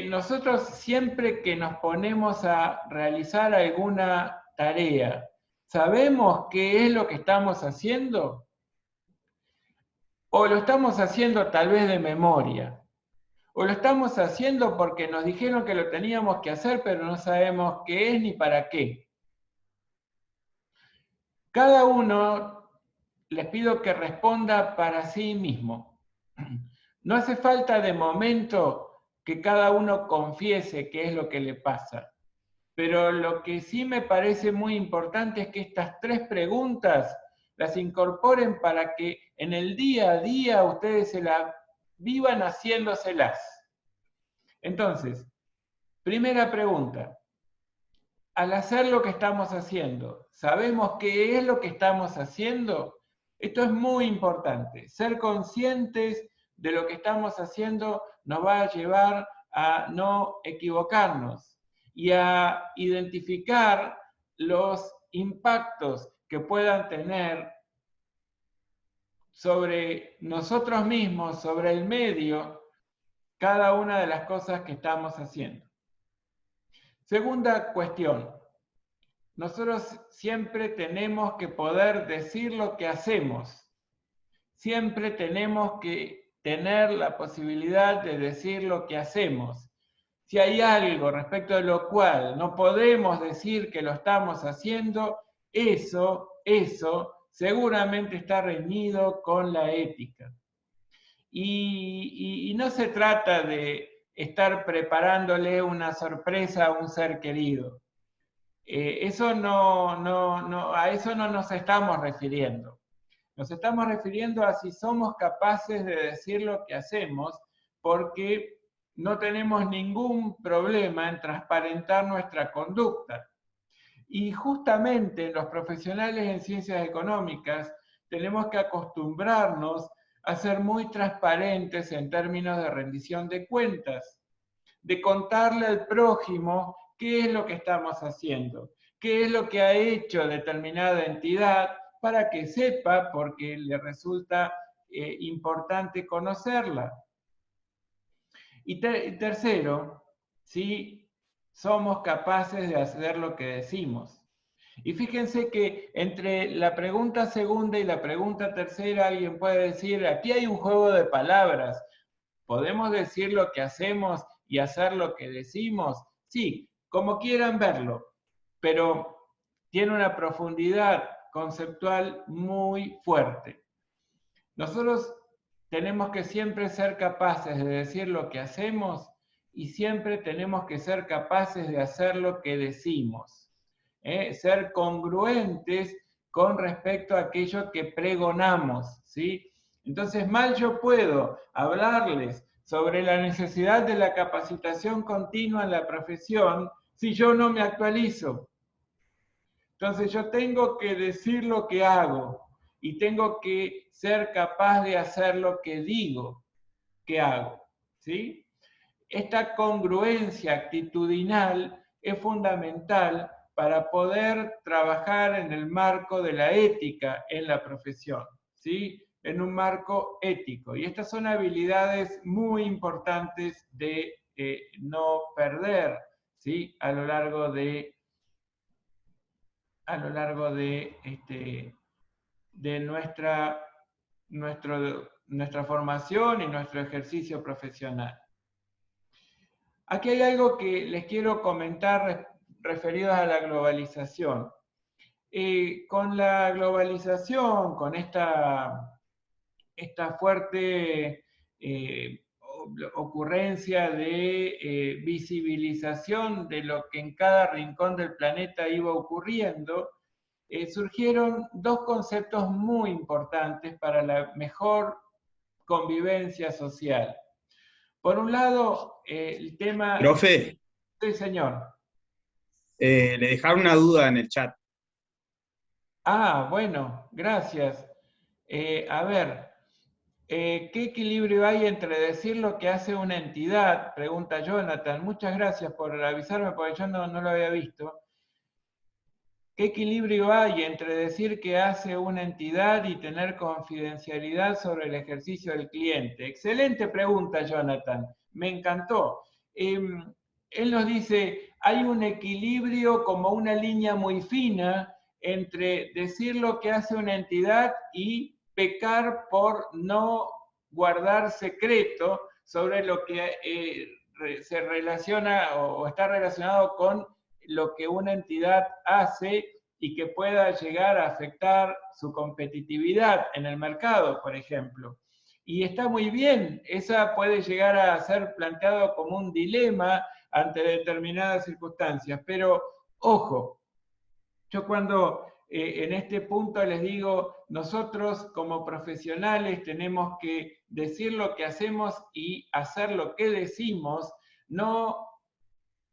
Nosotros siempre que nos ponemos a realizar alguna tarea, ¿sabemos qué es lo que estamos haciendo? ¿O lo estamos haciendo tal vez de memoria? ¿O lo estamos haciendo porque nos dijeron que lo teníamos que hacer, pero no sabemos qué es ni para qué? Cada uno les pido que responda para sí mismo. No hace falta de momento que cada uno confiese qué es lo que le pasa. Pero lo que sí me parece muy importante es que estas 3 preguntas las incorporen para que en el día a día ustedes se la vivan haciéndoselas. Entonces, primera pregunta. Al hacer lo que estamos haciendo, ¿sabemos qué es lo que estamos haciendo? Esto es muy importante. Ser conscientes de lo que estamos haciendo nos va a llevar a no equivocarnos y a identificar los impactos que puedan tener sobre nosotros mismos, sobre el medio, cada una de las cosas que estamos haciendo. Segunda cuestión. Nosotros siempre tenemos que poder decir lo que hacemos. Siempre tenemos que tener la posibilidad de decir lo que hacemos. Si hay algo respecto de lo cual no podemos decir que lo estamos haciendo, eso seguramente está reñido con la ética. Y no se trata de estar preparándole una sorpresa a un ser querido. A eso no nos estamos refiriendo. Nos estamos refiriendo a si somos capaces de decir lo que hacemos, porque no tenemos ningún problema en transparentar nuestra conducta. Y justamente los profesionales en ciencias económicas tenemos que acostumbrarnos a ser muy transparentes en términos de rendición de cuentas, de contarle al prójimo qué es lo que estamos haciendo, qué es lo que ha hecho determinada entidad para que sepa, porque le resulta importante conocerla. Y tercero, si somos capaces de hacer lo que decimos. Y fíjense que entre la pregunta segunda y la pregunta tercera alguien puede decir, aquí hay un juego de palabras. ¿Podemos decir lo que hacemos y hacer lo que decimos? Sí, como quieran verlo, pero tiene una profundidad conceptual muy fuerte. Nosotros tenemos que siempre ser capaces de decir lo que hacemos y siempre tenemos que ser capaces de hacer lo que decimos. Ser congruentes con respecto a aquello que pregonamos, ¿sí? Entonces, mal yo puedo hablarles sobre la necesidad de la capacitación continua en la profesión si yo no me actualizo. Entonces yo tengo que decir lo que hago y tengo que ser capaz de hacer lo que digo que hago, ¿sí? Esta congruencia actitudinal es fundamental para poder trabajar en el marco de la ética en la profesión, ¿sí? En un marco ético. Y estas son habilidades muy importantes de no perder, ¿sí? A lo largo de nuestra formación y nuestro ejercicio profesional. Aquí hay algo que les quiero comentar referido a la globalización. Con la globalización, con esta fuerte ocurrencia de visibilización de lo que en cada rincón del planeta iba ocurriendo, surgieron dos conceptos muy importantes para la mejor convivencia social. Por un lado, el tema... Profe, Sí, señor. le dejaron una duda en el chat. Ah, bueno, gracias. A ver, ¿qué equilibrio hay entre decir lo que hace una entidad? Pregunta Jonathan. Muchas gracias por avisarme porque yo no lo había visto. ¿Qué equilibrio hay entre decir que hace una entidad y tener confidencialidad sobre el ejercicio del cliente? Excelente pregunta, Jonathan. Me encantó. Él nos dice, hay un equilibrio como una línea muy fina entre decir lo que hace una entidad y pecar por no guardar secreto sobre lo que se relaciona o está relacionado con lo que una entidad hace y que pueda llegar a afectar su competitividad en el mercado, por ejemplo. Y está muy bien, esa puede llegar a ser planteado como un dilema ante determinadas circunstancias, pero ojo, yo cuando en este punto les digo, nosotros como profesionales tenemos que decir lo que hacemos y hacer lo que decimos,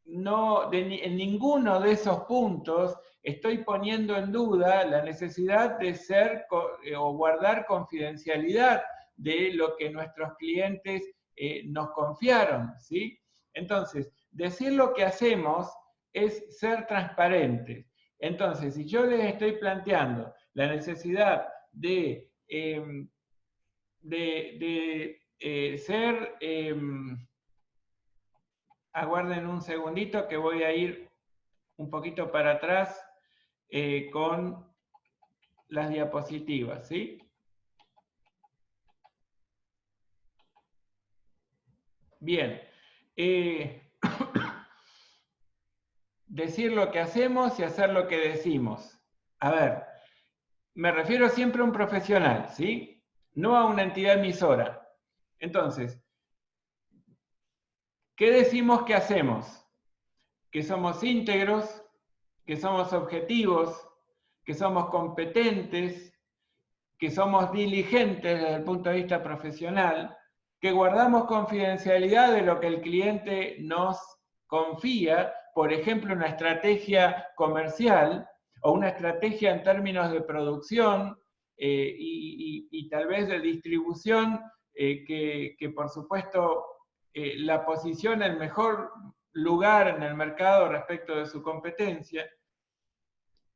en ninguno de esos puntos estoy poniendo en duda la necesidad de ser o guardar confidencialidad de lo que nuestros clientes nos confiaron, ¿sí? Entonces, decir lo que hacemos es ser transparentes. Entonces, si yo les estoy planteando la necesidad de ser... aguarden un segundito que voy a ir un poquito para atrás con las diapositivas, ¿sí? Bien. Decir lo que hacemos y hacer lo que decimos. A ver, me refiero siempre a un profesional, ¿sí? No a una entidad emisora. Entonces, ¿qué decimos que hacemos? Que somos íntegros, que somos objetivos, que somos competentes, que somos diligentes desde el punto de vista profesional, que guardamos confidencialidad de lo que el cliente nos confía, por ejemplo, una estrategia comercial o una estrategia en términos de producción y tal vez de distribución que por supuesto la posiciona en el mejor lugar en el mercado respecto de su competencia,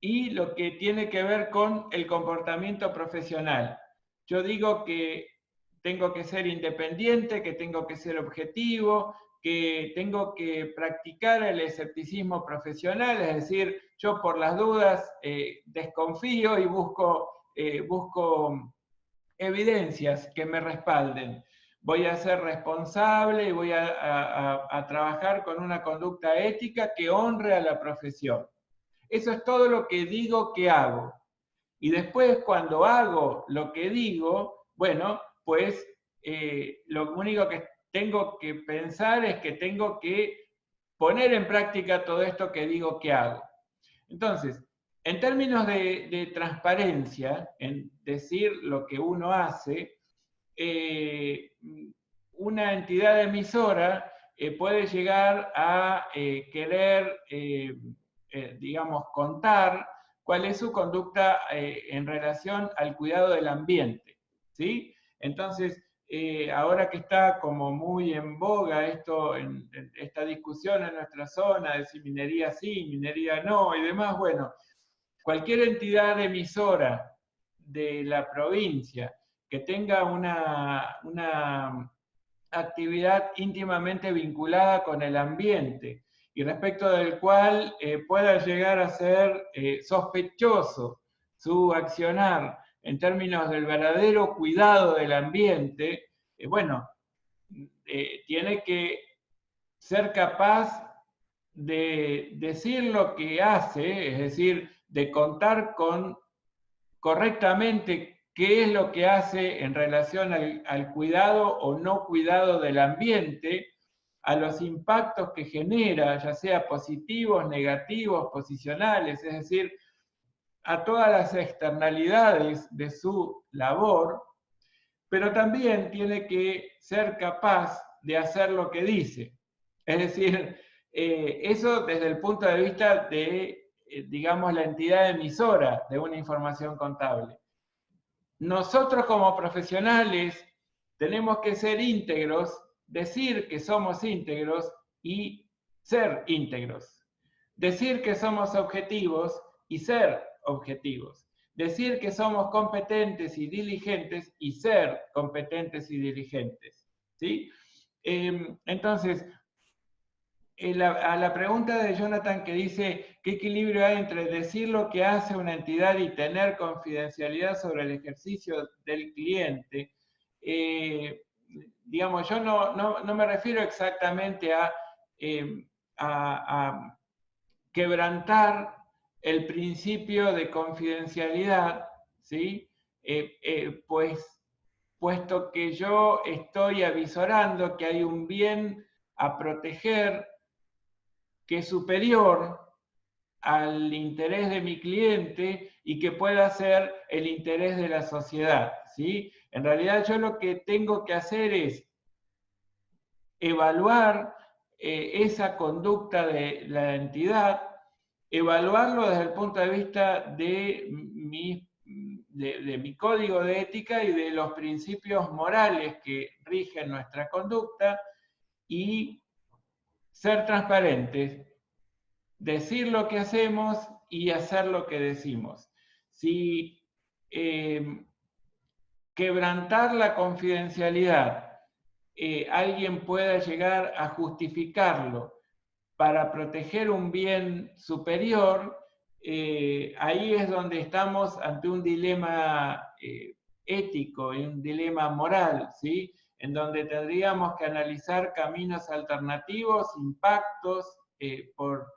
y lo que tiene que ver con el comportamiento profesional. Yo digo que tengo que ser independiente, que tengo que ser objetivo, que tengo que practicar el escepticismo profesional, es decir, yo por las dudas desconfío y busco evidencias que me respalden. Voy a ser responsable y voy a trabajar con una conducta ética que honre a la profesión. Eso es todo lo que digo que hago. Y después, cuando hago lo que digo, bueno, pues lo único que tengo que pensar es que tengo que poner en práctica todo esto que digo que hago. Entonces, en términos de transparencia, en decir lo que uno hace, una entidad emisora puede llegar a querer digamos, contar cuál es su conducta en relación al cuidado del ambiente, ¿sí? Entonces, ahora que está como muy en boga esta discusión en nuestra zona de si minería sí, minería no y demás, bueno, cualquier entidad emisora de la provincia que tenga una actividad íntimamente vinculada con el ambiente y respecto del cual pueda llegar a ser sospechoso su accionar en términos del verdadero cuidado del ambiente, bueno, tiene que ser capaz de decir lo que hace, es decir, de contar correctamente qué es lo que hace en relación al cuidado o no cuidado del ambiente, a los impactos que genera, ya sea positivos, negativos, posicionales, es decir, a todas las externalidades de su labor, pero también tiene que ser capaz de hacer lo que dice. Es decir, eso desde el punto de vista de, digamos, la entidad emisora de una información contable. Nosotros como profesionales tenemos que ser íntegros, decir que somos íntegros y ser íntegros. Decir que somos objetivos y ser objetivos. Decir que somos competentes y diligentes y ser competentes y diligentes. ¿Sí? Entonces, a la pregunta de Jonathan que dice ¿qué equilibrio hay entre decir lo que hace una entidad y tener confidencialidad sobre el ejercicio del cliente? Digamos, yo no me refiero exactamente a quebrantar el principio de confidencialidad, ¿sí? Puesto que yo estoy avisorando que hay un bien a proteger que es superior al interés de mi cliente y que pueda ser el interés de la sociedad, ¿sí? En realidad yo lo que tengo que hacer es evaluar esa conducta de la entidad, evaluarlo desde el punto de vista de mi código de ética y de los principios morales que rigen nuestra conducta y ser transparentes, decir lo que hacemos y hacer lo que decimos. Si quebrantar la confidencialidad alguien pueda llegar a justificarlo para proteger un bien superior, ahí es donde estamos ante un dilema ético y un dilema moral, ¿sí? En donde tendríamos que analizar caminos alternativos, impactos por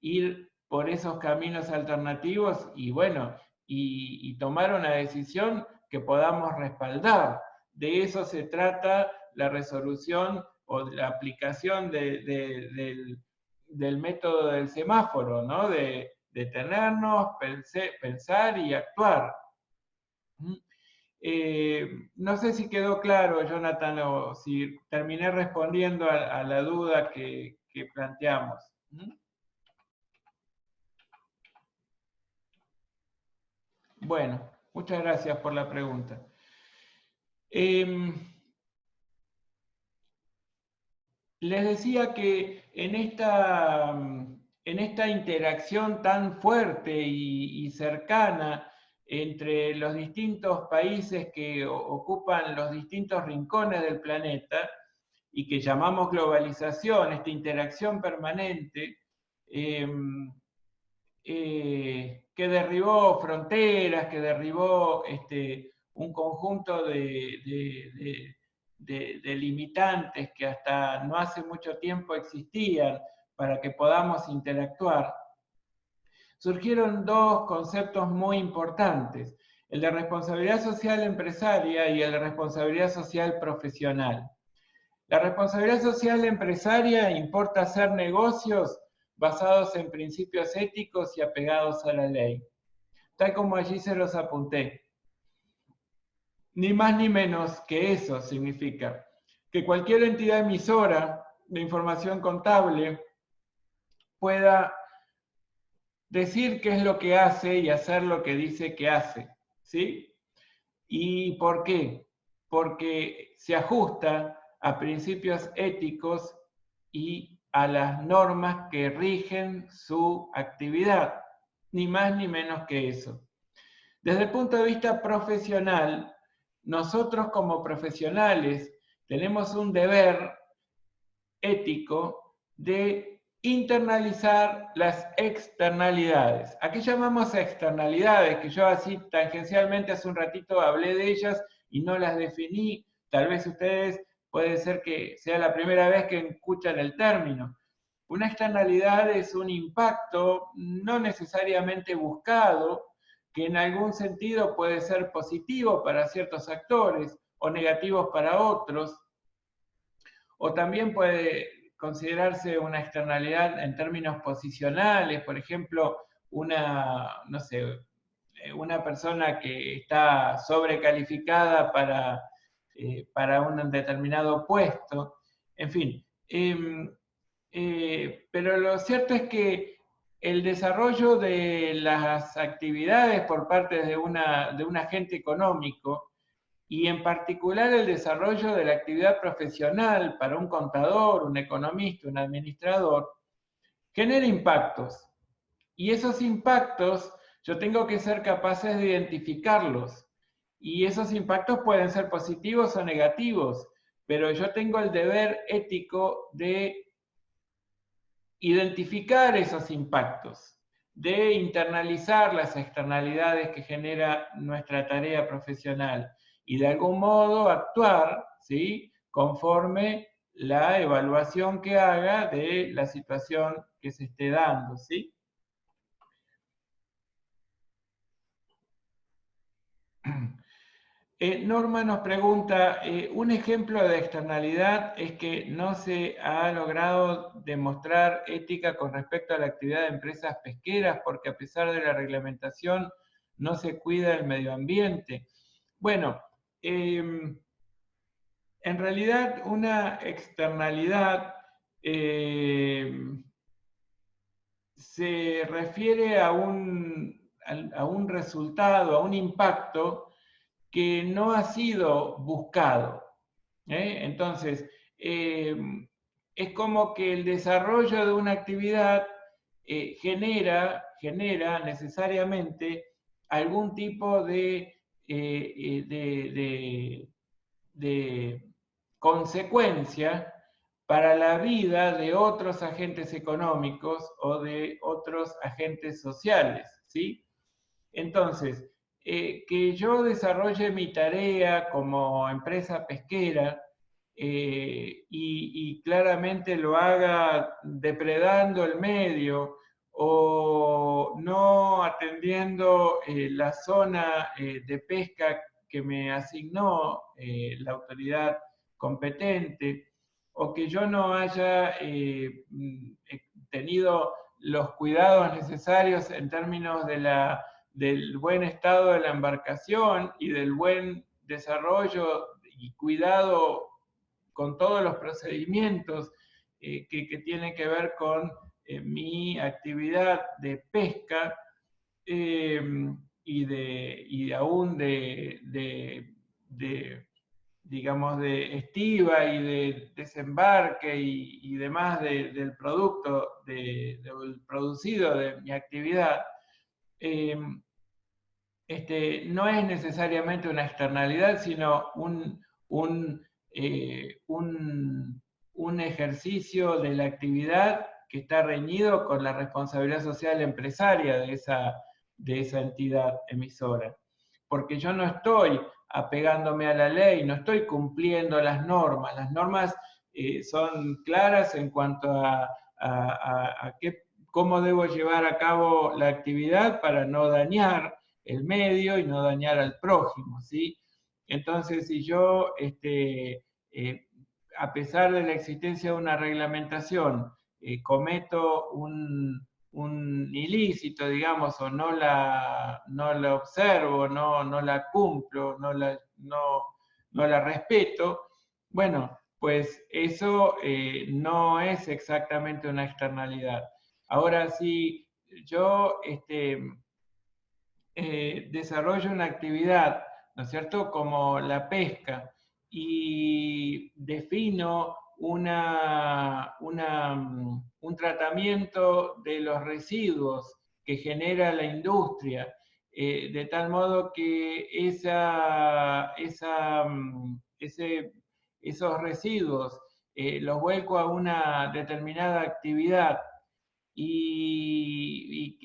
ir por esos caminos alternativos y bueno, y tomar una decisión que podamos respaldar. De eso se trata la resolución o la aplicación del método del semáforo, ¿no? De detenernos, pensar y actuar. No sé si quedó claro, Jonathan, o si terminé respondiendo a la duda que planteamos. Bueno, muchas gracias por la pregunta. Les decía que en esta interacción tan fuerte y cercana entre los distintos países que ocupan los distintos rincones del planeta y que llamamos globalización, esta interacción permanente, que derribó fronteras, que derribó un conjunto de limitantes que hasta no hace mucho tiempo existían para que podamos interactuar, surgieron dos conceptos muy importantes, el de responsabilidad social empresaria y el de responsabilidad social profesional. La responsabilidad social empresaria importa hacer negocios basados en principios éticos y apegados a la ley, tal como allí se los apunté. Ni más ni menos que eso significa que cualquier entidad emisora de información contable pueda decir qué es lo que hace y hacer lo que dice que hace, ¿sí? ¿Y por qué? Porque se ajusta a principios éticos y a las normas que rigen su actividad, ni más ni menos que eso. Desde el punto de vista profesional, nosotros como profesionales tenemos un deber ético de internalizar las externalidades. ¿A qué llamamos externalidades? Que yo así tangencialmente hace un ratito hablé de ellas y no las definí. Tal vez ustedes puede ser que sea la primera vez que escuchan el término. Una externalidad es un impacto no necesariamente buscado, que en algún sentido puede ser positivo para ciertos actores o negativos para otros, o también puede considerarse una externalidad en términos posicionales, por ejemplo, no sé, una persona que está sobrecalificada para un determinado puesto, en fin. Pero lo cierto es que el desarrollo de las actividades por parte de un agente económico, y en particular el desarrollo de la actividad profesional para un contador, un economista, un administrador, genera impactos. Y esos impactos yo tengo que ser capaces de identificarlos. Y esos impactos pueden ser positivos o negativos, pero yo tengo el deber ético de identificar esos impactos, de internalizar las externalidades que genera nuestra tarea profesional y de algún modo actuar, ¿sí?, conforme la evaluación que haga de la situación que se esté dando, ¿sí? Norma nos pregunta, un ejemplo de externalidad es que no se ha logrado demostrar ética con respecto a la actividad de empresas pesqueras porque a pesar de la reglamentación no se cuida el medio ambiente. Bueno, en realidad una externalidad se refiere a un resultado, a un impacto que no ha sido buscado. Entonces, es como que el desarrollo de una actividad genera necesariamente algún tipo de consecuencia para la vida de otros agentes económicos o de otros agentes sociales, ¿sí? Entonces, que yo desarrolle mi tarea como empresa pesquera y claramente lo haga depredando el medio o no atendiendo la zona de pesca que me asignó la autoridad competente, o que yo no haya tenido los cuidados necesarios en términos del buen estado de la embarcación y del buen desarrollo y cuidado con todos los procedimientos que tienen que ver con mi actividad de pesca y aún digamos, de estiva y de desembarque y demás del producto, del producido de mi actividad, no es necesariamente una externalidad, sino un ejercicio de la actividad que está reñido con la responsabilidad social empresaria de esa entidad emisora. Porque yo no estoy apegándome a la ley, no estoy cumpliendo las normas. Las normas son claras en cuanto a cómo debo llevar a cabo la actividad para no dañar el medio y no dañar al prójimo, ¿sí? Entonces, si yo, a pesar de la existencia de una reglamentación, cometo un ilícito, digamos, o no la observo, no la cumplo, no la respeto, bueno, pues eso no es exactamente una externalidad. Ahora, si yo desarrollo una actividad, ¿no es cierto?, como la pesca, y defino un tratamiento de los residuos que genera la industria, de tal modo que esos residuos los vuelco a una determinada actividad y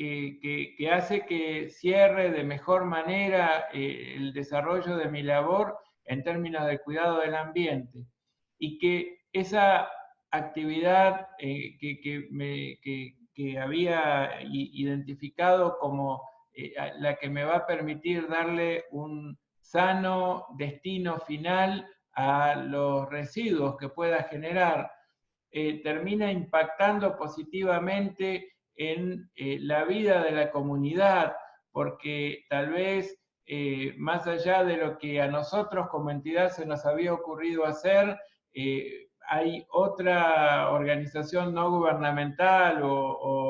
que hace que cierre de mejor manera el desarrollo de mi labor en términos de cuidado del ambiente. Y que esa actividad que había identificado como la que me va a permitir darle un sano destino final a los residuos que pueda generar, termina impactando positivamente en la vida de la comunidad, porque tal vez más allá de lo que a nosotros como entidad se nos había ocurrido hacer, hay otra organización no gubernamental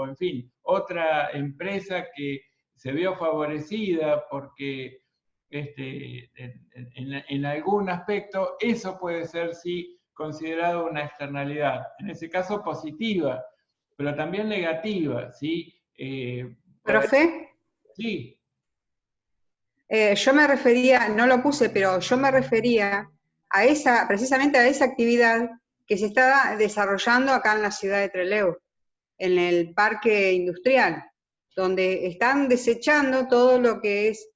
en fin, otra empresa que se vio favorecida porque en algún aspecto eso puede ser, sí, considerado una externalidad, en ese caso positiva, pero también negativa, ¿sí? Profe, Sí. Yo me refería, no lo puse, pero yo me refería a precisamente a esa actividad que se está desarrollando acá en la ciudad de Trelew, en el parque industrial, donde están desechando todo lo que es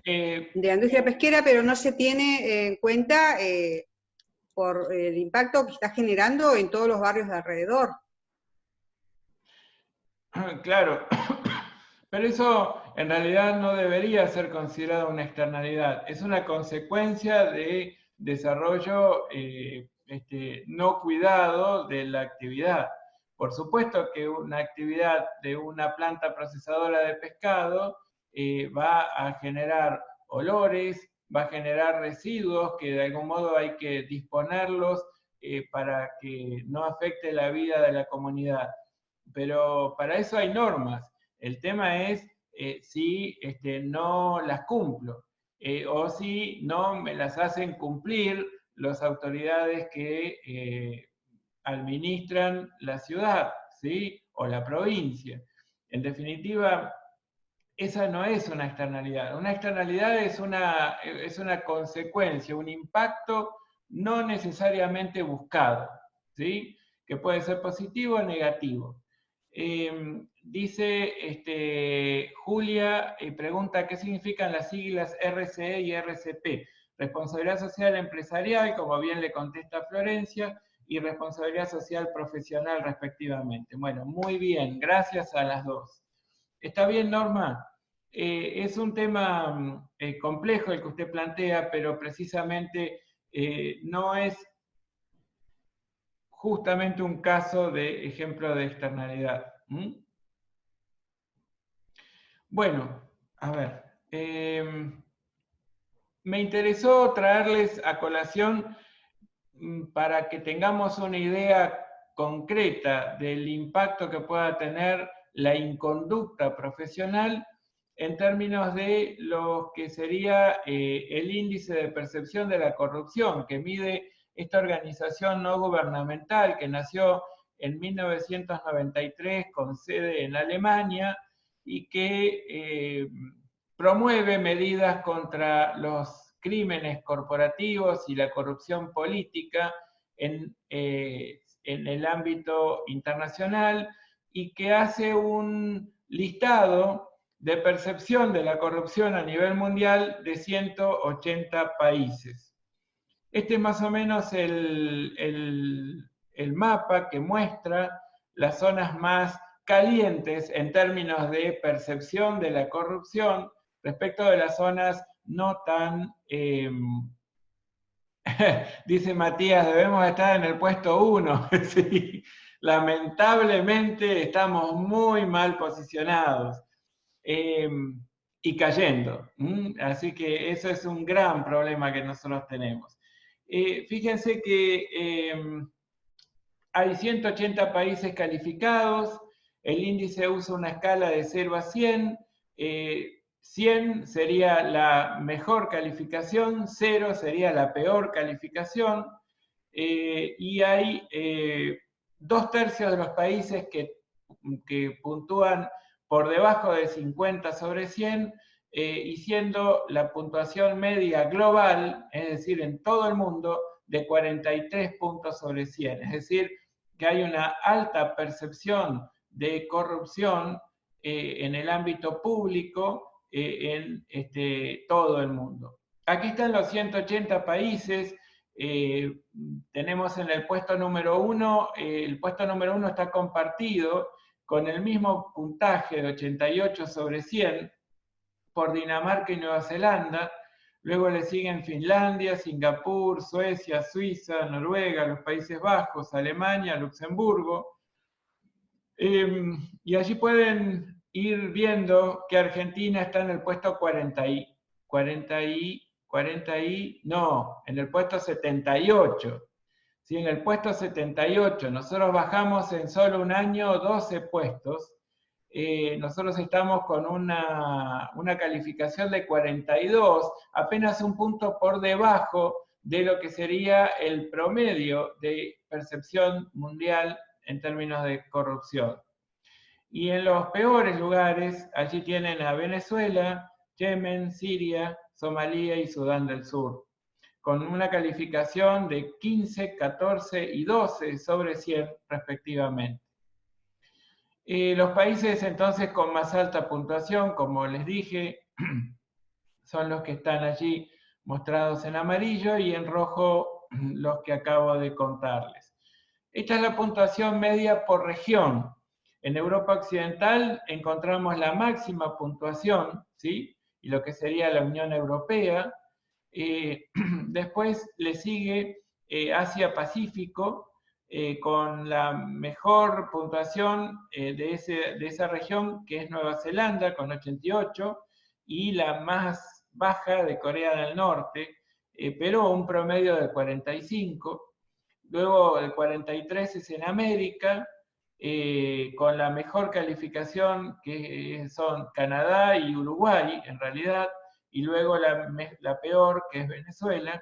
de la industria pesquera, pero no se tiene en cuenta por el impacto que está generando en todos los barrios de alrededor. Claro, pero eso en realidad no debería ser considerado una externalidad, es una consecuencia de desarrollo no cuidado de la actividad. Por supuesto que una actividad de una planta procesadora de pescado va a generar olores, va a generar residuos que de algún modo hay que disponerlos para que no afecte la vida de la comunidad. Pero para eso hay normas. El tema es si no las cumplo o si no me las hacen cumplir las autoridades que administran la ciudad, ¿sí? O la provincia. En definitiva, esa no es una externalidad. Una externalidad es una consecuencia, un impacto no necesariamente buscado, ¿sí? Que puede ser positivo o negativo. Dice Julia, pregunta qué significan las siglas RCE y RCP. Responsabilidad social empresarial, como bien le contesta Florencia, y responsabilidad social profesional respectivamente. Bueno, muy bien, gracias a las dos. ¿Está bien, Norma? Es un tema complejo el que usted plantea, pero precisamente no es justamente un caso de ejemplo de externalidad. Bueno, a ver. Me interesó traerles a colación para que tengamos una idea concreta del impacto que pueda tener la inconducta profesional en términos de lo que sería el índice de percepción de la corrupción que mide esta organización no gubernamental que nació en 1993 con sede en Alemania y que promueve medidas contra los crímenes corporativos y la corrupción política en el ámbito internacional y que hace un listado de percepción de la corrupción a nivel mundial de 180 países. Este es más o menos el mapa que muestra las zonas más calientes en términos de percepción de la corrupción respecto de las zonas no tan... dice Matías, debemos estar en el puesto 1. Sí, lamentablemente estamos muy mal posicionados y cayendo. Así que eso es un gran problema que nosotros tenemos. Fíjense que hay 180 países calificados, el índice usa una escala de 0 a 100, 100 sería la mejor calificación, 0 sería la peor calificación, y hay 2/3 de los países que puntúan por debajo de 50 sobre 100, y siendo la puntuación media global, es decir, en todo el mundo, de 43 puntos sobre 100. Es decir, que hay una alta percepción de corrupción en el ámbito público en todo el mundo. Aquí están los 180 países. Tenemos en el puesto número 1, el puesto número 1 está compartido con el mismo puntaje de 88 sobre 100 por Dinamarca y Nueva Zelanda. Luego le siguen Finlandia, Singapur, Suecia, Suiza, Noruega, los Países Bajos, Alemania, Luxemburgo. Y allí pueden ir viendo que Argentina está en el puesto en el puesto 78. Si en el puesto 78 nosotros bajamos en solo un año 12 puestos, nosotros estamos con una calificación de 42, apenas un punto por debajo de lo que sería el promedio de percepción mundial en términos de corrupción. Y en los peores lugares, allí tienen a Venezuela, Yemen, Siria, Somalia y Sudán del Sur, con una calificación de 15, 14 y 12 sobre 100 respectivamente. Los países entonces con más alta puntuación, como les dije, son los que están allí mostrados en amarillo y en rojo los que acabo de contarles. Esta es la puntuación media por región. En Europa Occidental encontramos la máxima puntuación, ¿sí? Y lo que sería la Unión Europea. Después le sigue Asia-Pacífico, con la mejor puntuación de esa región, que es Nueva Zelanda, con 88, y la más baja de Corea del Norte, pero un promedio de 45. Luego el 43 es en América, con la mejor calificación, que son Canadá y Uruguay, en realidad, y luego la peor, que es Venezuela.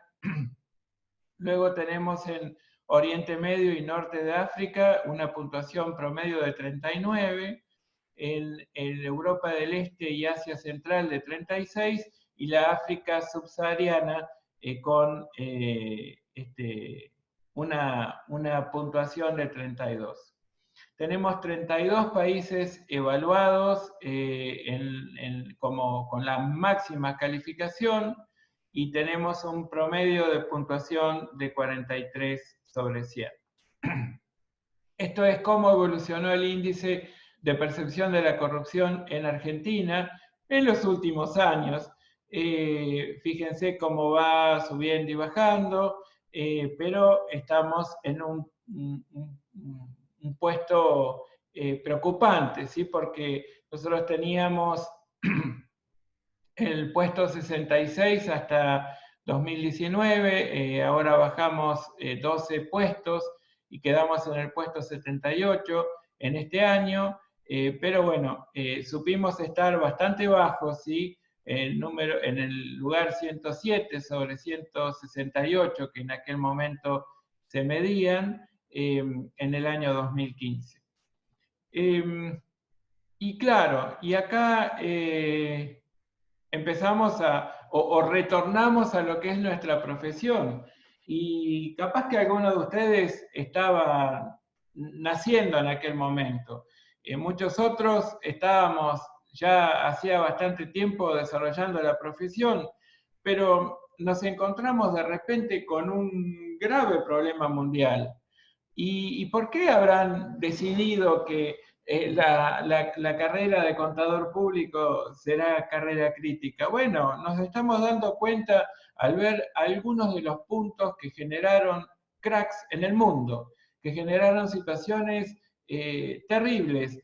Luego tenemos en Oriente Medio y Norte de África una puntuación promedio de 39, en Europa del Este y Asia Central de 36, y la África subsahariana con una puntuación de 32. Tenemos 32 países evaluados con la máxima calificación, y tenemos un promedio de puntuación de 43 sobre 100. Esto es cómo evolucionó el índice de percepción de la corrupción en Argentina en los últimos años. Fíjense cómo va subiendo y bajando, pero estamos en un puesto preocupante, ¿sí? Porque nosotros teníamos el puesto 66 hasta 2019, ahora bajamos 12 puestos y quedamos en el puesto 78 en este año, pero bueno, supimos estar bastante bajos, ¿sí? En el lugar 107 sobre 168 que en aquel momento se medían en el año 2015. Y claro, y acá empezamos o retornamos a lo que es nuestra profesión. Y capaz que alguno de ustedes estaba naciendo en aquel momento. Muchos otros estábamos ya hacía bastante tiempo desarrollando la profesión, pero nos encontramos de repente con un grave problema mundial. ¿Y por qué habrán decidido que la carrera de contador público será carrera crítica? Bueno, nos estamos dando cuenta al ver algunos de los puntos que generaron cracks en el mundo, que generaron situaciones terribles,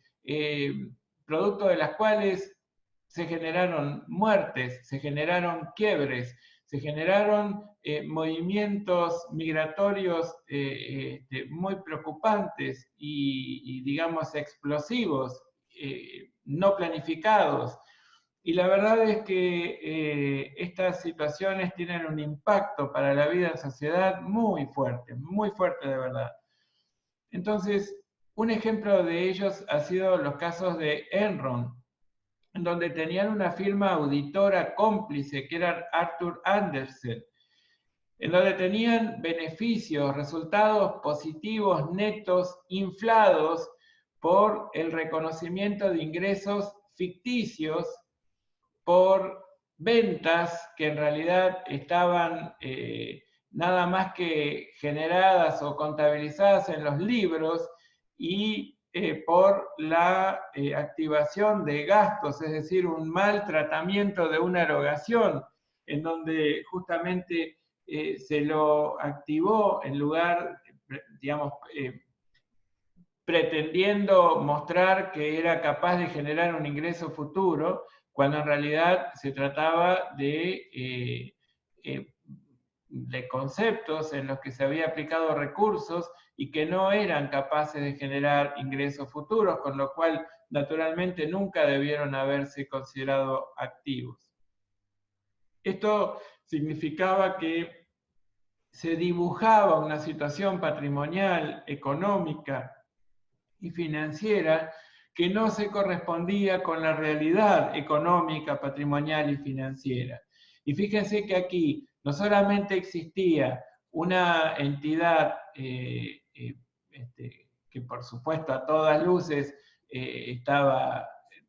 producto de las cuales se generaron muertes, se generaron quiebres, se generaron movimientos migratorios muy preocupantes y, digamos, explosivos, no planificados. Y la verdad es que estas situaciones tienen un impacto para la vida en sociedad muy fuerte de verdad. Entonces, un ejemplo de ellos ha sido los casos de Enron, en donde tenían una firma auditora cómplice, que era Arthur Andersen, en donde tenían beneficios, resultados positivos netos inflados por el reconocimiento de ingresos ficticios, por ventas que en realidad estaban nada más que generadas o contabilizadas en los libros, y por la activación de gastos, es decir, un mal tratamiento de una erogación, en donde justamente se lo activó en lugar, digamos, pretendiendo mostrar que era capaz de generar un ingreso futuro, cuando en realidad se trataba de conceptos en los que se había aplicado recursos y que no eran capaces de generar ingresos futuros, con lo cual naturalmente nunca debieron haberse considerado activos. Esto significaba que se dibujaba una situación patrimonial, económica y financiera que no se correspondía con la realidad económica, patrimonial y financiera. Y fíjense que aquí no solamente existía una entidad que por supuesto a todas luces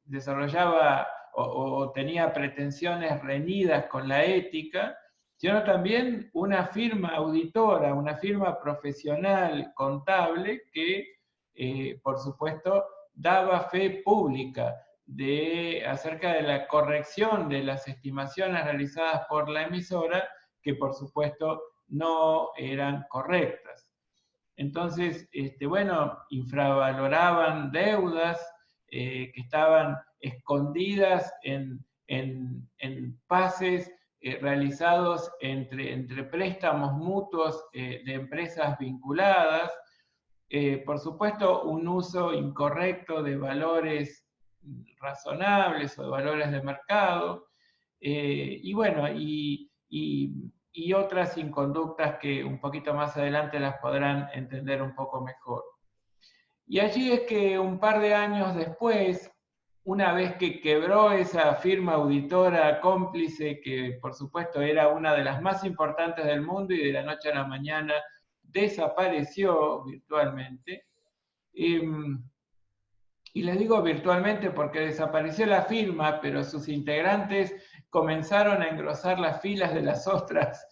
desarrollaba o tenía pretensiones reñidas con la ética, sino también una firma auditora, una firma profesional contable que, por supuesto, daba fe pública acerca de la corrección de las estimaciones realizadas por la emisora, que por supuesto no eran correctas. Entonces, bueno, infravaloraban deudas que estaban escondidas en pases realizados entre préstamos mutuos de empresas vinculadas. Por supuesto, un uso incorrecto de valores razonables o de valores de mercado, y bueno, y otras inconductas que un poquito más adelante las podrán entender un poco mejor. Y allí es que un par de años después, una vez que quebró esa firma auditora cómplice, que por supuesto era una de las más importantes del mundo y de la noche a la mañana desapareció virtualmente, y les digo virtualmente porque desapareció la firma, pero sus integrantes comenzaron a engrosar las filas de las otras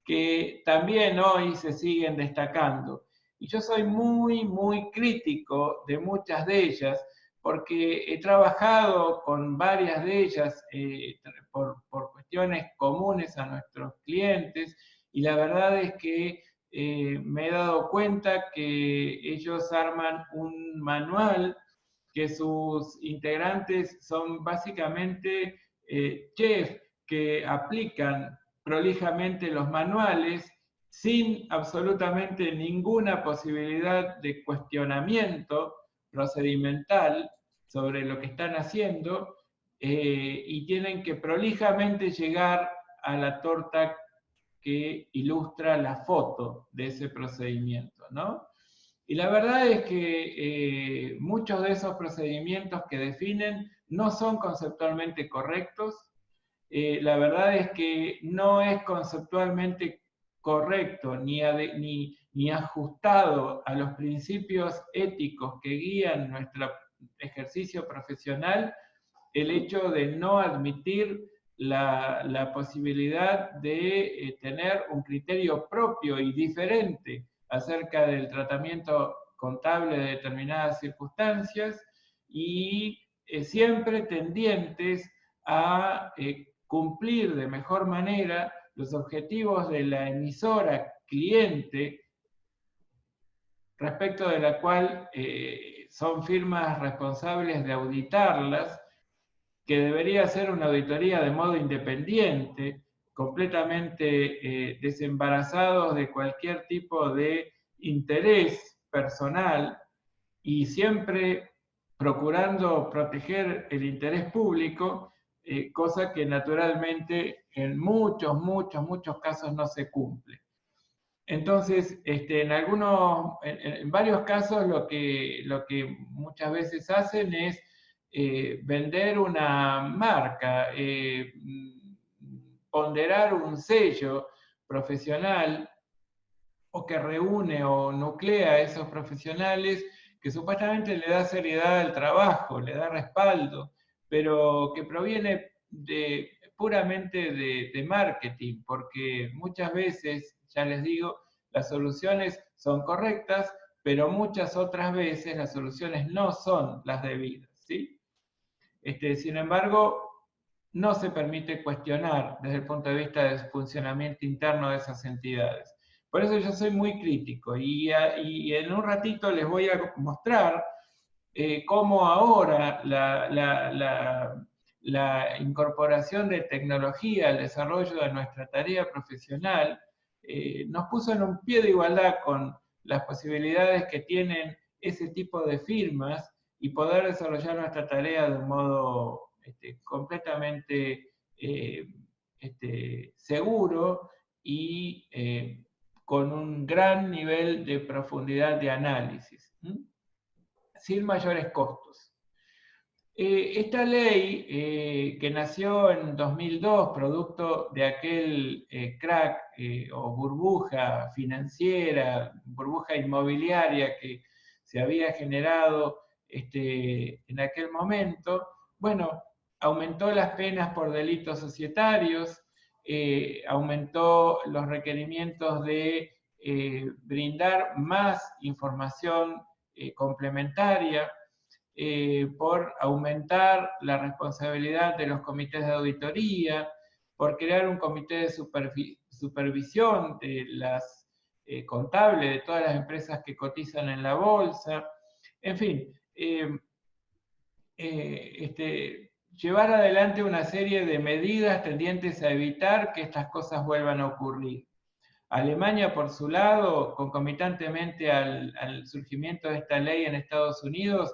que también hoy se siguen destacando. Y yo soy muy crítico de muchas de ellas, porque he trabajado con varias de ellas por cuestiones comunes a nuestros clientes, y la verdad es que me he dado cuenta que ellos arman un manual que sus integrantes son básicamente chefs que aplican prolijamente los manuales sin absolutamente ninguna posibilidad de cuestionamiento procedimental sobre lo que están haciendo, y tienen que prolijamente llegar a la torta que ilustra la foto de ese procedimiento, ¿no? Y la verdad es que muchos de esos procedimientos que definen no son conceptualmente correctos. La verdad es que no es conceptualmente correcto ni ajustado a los principios éticos que guían nuestro ejercicio profesional el hecho de no admitir la posibilidad de tener un criterio propio y diferente acerca del tratamiento contable de determinadas circunstancias, y siempre tendientes a cumplir de mejor manera los objetivos de la emisora cliente, respecto de la cual son firmas responsables de auditarlas, que debería ser una auditoría de modo independiente, completamente desembarazados de cualquier tipo de interés personal y siempre procurando proteger el interés público, cosa que naturalmente en muchos casos no se cumple. Entonces, en varios casos lo que muchas veces hacen es vender una marca, ponderar un sello profesional o que reúne o nuclea a esos profesionales que supuestamente le da seriedad al trabajo, le da respaldo, pero que proviene puramente de marketing, porque muchas veces, ya les digo, las soluciones son correctas, pero muchas otras veces las soluciones no son las debidas, ¿sí? Sin embargo, no se permite cuestionar desde el punto de vista del funcionamiento interno de esas entidades. Por eso yo soy muy crítico y en un ratito les voy a mostrar cómo ahora la incorporación de tecnología al desarrollo de nuestra tarea profesional nos puso en un pie de igualdad con las posibilidades que tienen ese tipo de firmas y poder desarrollar nuestra tarea de un modo completamente seguro y con un gran nivel de profundidad de análisis, sin mayores costos. Esta ley, que nació en 2002, producto de aquel crack o burbuja financiera, burbuja inmobiliaria que se había generado en aquel momento, bueno, aumentó las penas por delitos societarios, aumentó los requerimientos de brindar más información complementaria, por aumentar la responsabilidad de los comités de auditoría, por crear un comité de supervisión de las contables de todas las empresas que cotizan en la bolsa, en fin, llevar adelante una serie de medidas tendientes a evitar que estas cosas vuelvan a ocurrir. Alemania, por su lado, concomitantemente al surgimiento de esta ley en Estados Unidos,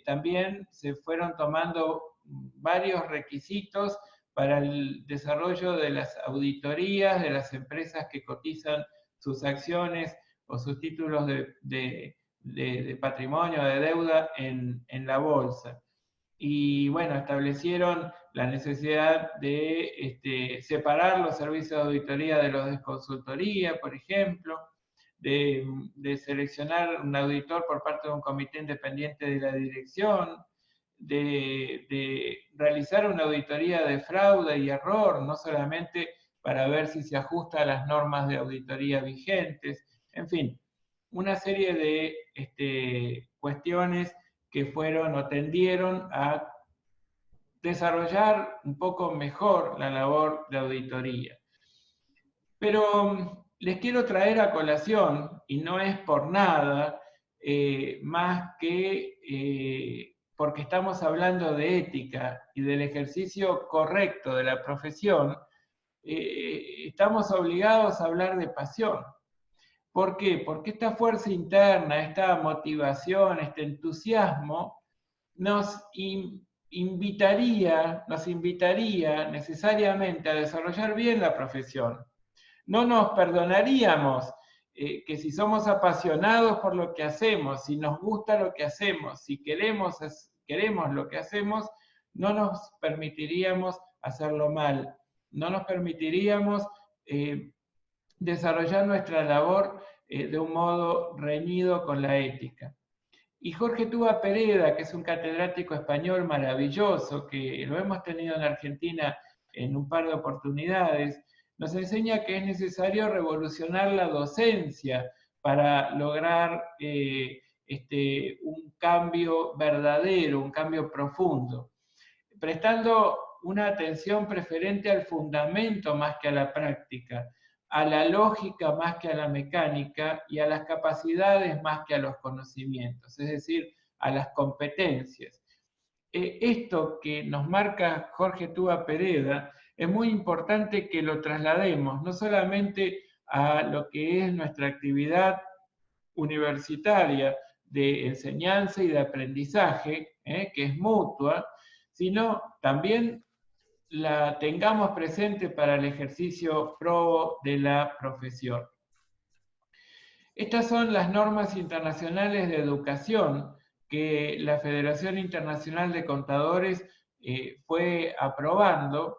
también se fueron tomando varios requisitos para el desarrollo de las auditorías de las empresas que cotizan sus acciones o sus títulos de patrimonio, de deuda en la bolsa. Y bueno, establecieron la necesidad de separar los servicios de auditoría de los de consultoría, por ejemplo, de seleccionar un auditor por parte de un comité independiente de la dirección, de realizar una auditoría de fraude y error, no solamente para ver si se ajusta a las normas de auditoría vigentes, en fin, una serie de cuestiones que fueron o tendieron a desarrollar un poco mejor la labor de auditoría. Pero les quiero traer a colación, y no es por nada, más que porque estamos hablando de ética y del ejercicio correcto de la profesión, estamos obligados a hablar de pasión. ¿Por qué? Porque esta fuerza interna, esta motivación, este entusiasmo, nos invitaría necesariamente a desarrollar bien la profesión. No nos perdonaríamos que si somos apasionados por lo que hacemos, si nos gusta lo que hacemos, si queremos lo que hacemos, no nos permitiríamos hacerlo mal, no nos permitiríamos desarrollar nuestra labor de un modo reñido con la ética. Y Jorge Túa Pereda, que es un catedrático español maravilloso, que lo hemos tenido en Argentina en un par de oportunidades, nos enseña que es necesario revolucionar la docencia para lograr un cambio verdadero, un cambio profundo, prestando una atención preferente al fundamento más que a la práctica, a la lógica más que a la mecánica y a las capacidades más que a los conocimientos, es decir, a las competencias. Esto que nos marca Jorge Túa Pereda es muy importante que lo traslademos, no solamente a lo que es nuestra actividad universitaria de enseñanza y de aprendizaje, que es mutua, sino también la tengamos presente para el ejercicio pro de la profesión. Estas son las normas internacionales de educación que la Federación Internacional de Contadores fue aprobando,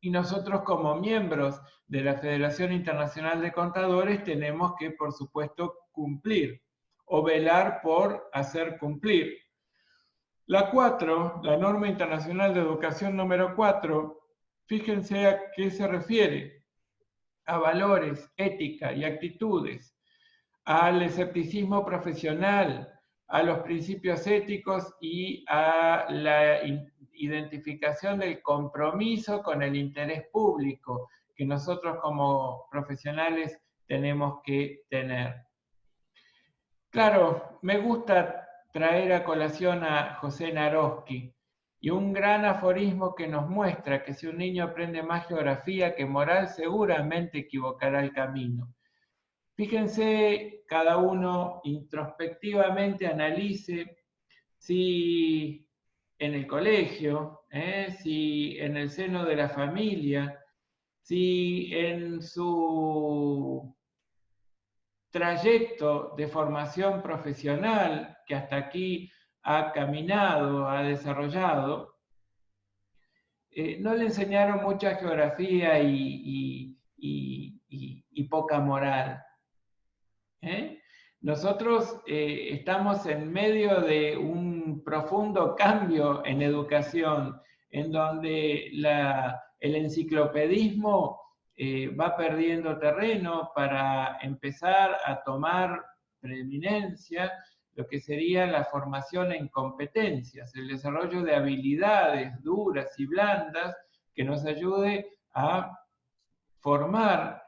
y nosotros como miembros de la Federación Internacional de Contadores tenemos que, por supuesto, cumplir o velar por hacer cumplir. La 4, la norma internacional de educación número 4, fíjense a qué se refiere: a valores, ética y actitudes, al escepticismo profesional, a los principios éticos y a la identificación del compromiso con el interés público que nosotros como profesionales tenemos que tener. Claro, me gusta traer a colación a José Naroski y un gran aforismo que nos muestra que si un niño aprende más geografía que moral, seguramente equivocará el camino. Fíjense, cada uno introspectivamente analice si en el colegio, si en el seno de la familia, si en su trayecto de formación profesional que hasta aquí ha caminado, ha desarrollado, no le enseñaron mucha geografía y poca moral. Nosotros estamos en medio de un profundo cambio en educación, en donde el enciclopedismo va perdiendo terreno para empezar a tomar preeminencia lo que sería la formación en competencias, el desarrollo de habilidades duras y blandas que nos ayude a formar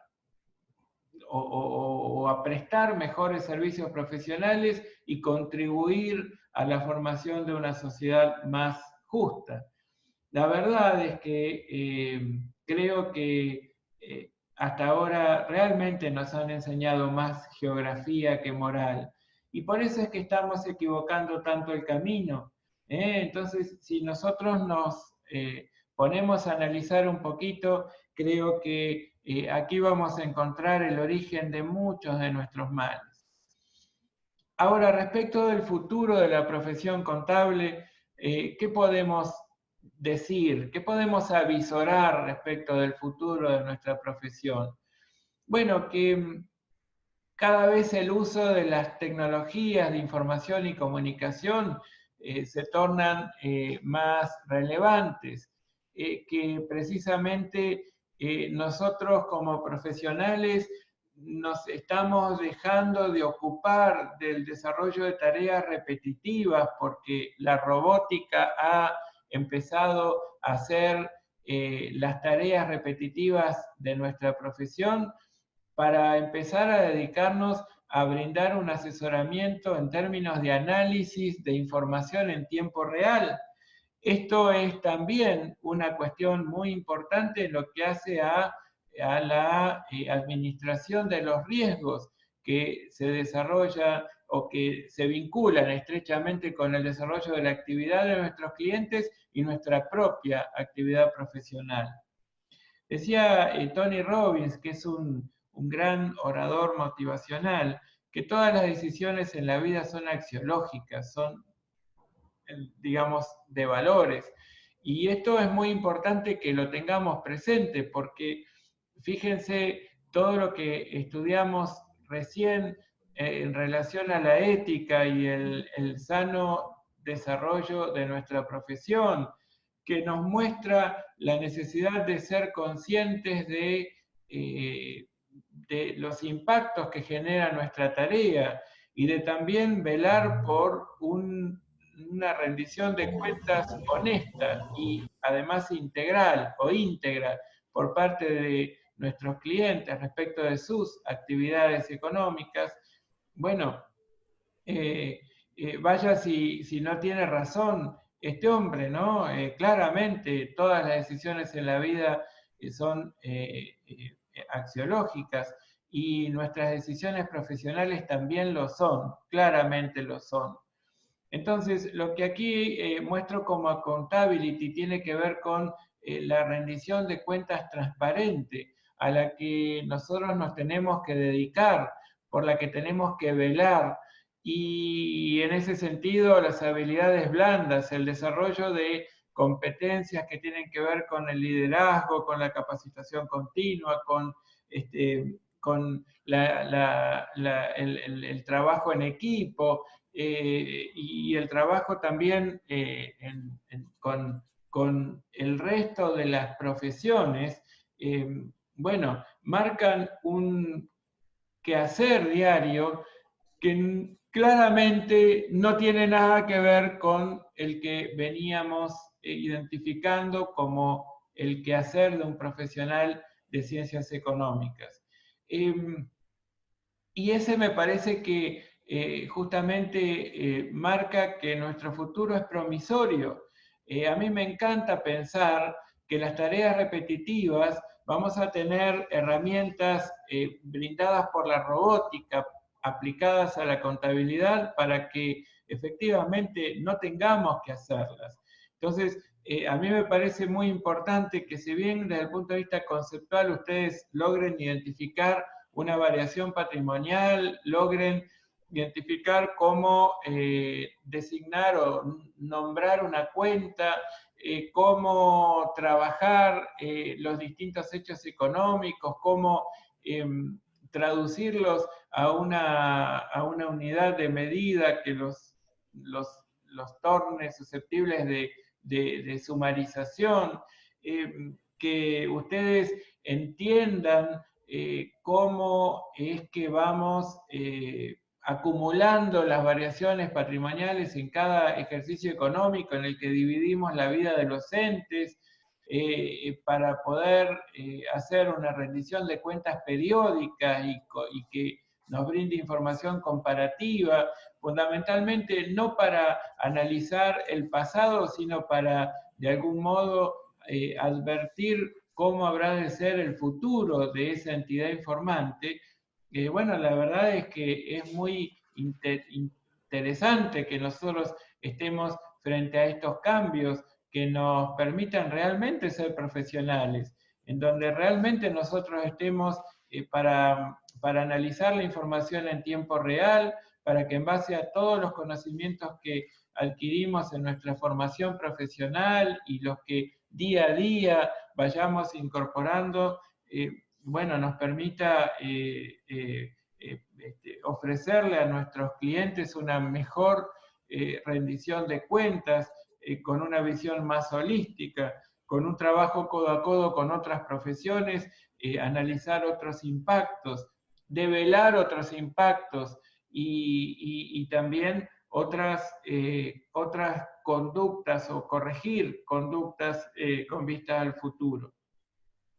o a prestar mejores servicios profesionales y contribuir a la formación de una sociedad más justa. La verdad es que creo que hasta ahora realmente nos han enseñado más geografía que moral, y por eso es que estamos equivocando tanto el camino. Entonces, si nosotros nos ponemos a analizar un poquito, creo que aquí vamos a encontrar el origen de muchos de nuestros males. Ahora, respecto del futuro de la profesión contable, ¿qué podemos decir? ¿Qué podemos avisorar respecto del futuro de nuestra profesión? Bueno, que cada vez el uso de las tecnologías de información y comunicación se tornan más relevantes, que precisamente nosotros como profesionales nos estamos dejando de ocupar del desarrollo de tareas repetitivas porque la robótica ha empezado a hacer las tareas repetitivas de nuestra profesión, para empezar a dedicarnos a brindar un asesoramiento en términos de análisis de información en tiempo real. Esto es también una cuestión muy importante en lo que hace a la administración de los riesgos que se desarrolla o que se vinculan estrechamente con el desarrollo de la actividad de nuestros clientes y nuestra propia actividad profesional. Decía Tony Robbins, que es un gran orador motivacional, que todas las decisiones en la vida son axiológicas, son, digamos, de valores. Y esto es muy importante que lo tengamos presente, porque fíjense todo lo que estudiamos recién en relación a la ética y el sano desarrollo de nuestra profesión, que nos muestra la necesidad de ser conscientes de los impactos que genera nuestra tarea y de también velar por una rendición de cuentas honesta y además integral o íntegra por parte de nuestros clientes respecto de sus actividades económicas. Bueno, vaya si no tiene razón este hombre, ¿no? Claramente todas las decisiones en la vida son axiológicas, y nuestras decisiones profesionales también lo son, claramente lo son. Entonces, lo que aquí muestro como accountability tiene que ver con la rendición de cuentas transparente, a la que nosotros nos tenemos que dedicar, por la que tenemos que velar, y en ese sentido las habilidades blandas, el desarrollo de competencias que tienen que ver con el liderazgo, con la capacitación continua, con el trabajo en equipo, y el trabajo también con el resto de las profesiones, bueno, marcan un quehacer diario que claramente no tiene nada que ver con el que veníamos identificando como el quehacer de un profesional de ciencias económicas. Y ese me parece que justamente marca que nuestro futuro es promisorio. A mí me encanta pensar que las tareas repetitivas vamos a tener herramientas brindadas por la robótica, aplicadas a la contabilidad, para que efectivamente no tengamos que hacerlas. Entonces, a mí me parece muy importante que, si bien desde el punto de vista conceptual ustedes logren identificar una variación patrimonial, logren identificar cómo designar o nombrar una cuenta, cómo trabajar los distintos hechos económicos, cómo traducirlos a una unidad de medida que los torne susceptibles de sumarización, que ustedes entiendan cómo es que vamos acumulando las variaciones patrimoniales en cada ejercicio económico en el que dividimos la vida de los entes, para poder hacer una rendición de cuentas periódica y que nos brinde información comparativa, fundamentalmente no para analizar el pasado, sino para, de algún modo, advertir cómo habrá de ser el futuro de esa entidad informante. Bueno, la verdad es que es muy interesante que nosotros estemos frente a estos cambios que nos permitan realmente ser profesionales, en donde realmente nosotros estemos para analizar la información en tiempo real, para que en base a todos los conocimientos que adquirimos en nuestra formación profesional y los que día a día vayamos incorporando, bueno, nos permita ofrecerle a nuestros clientes una mejor rendición de cuentas, con una visión más holística, con un trabajo codo a codo con otras profesiones, analizar otros impactos, develar otros impactos y también otras conductas, o corregir conductas con vista al futuro.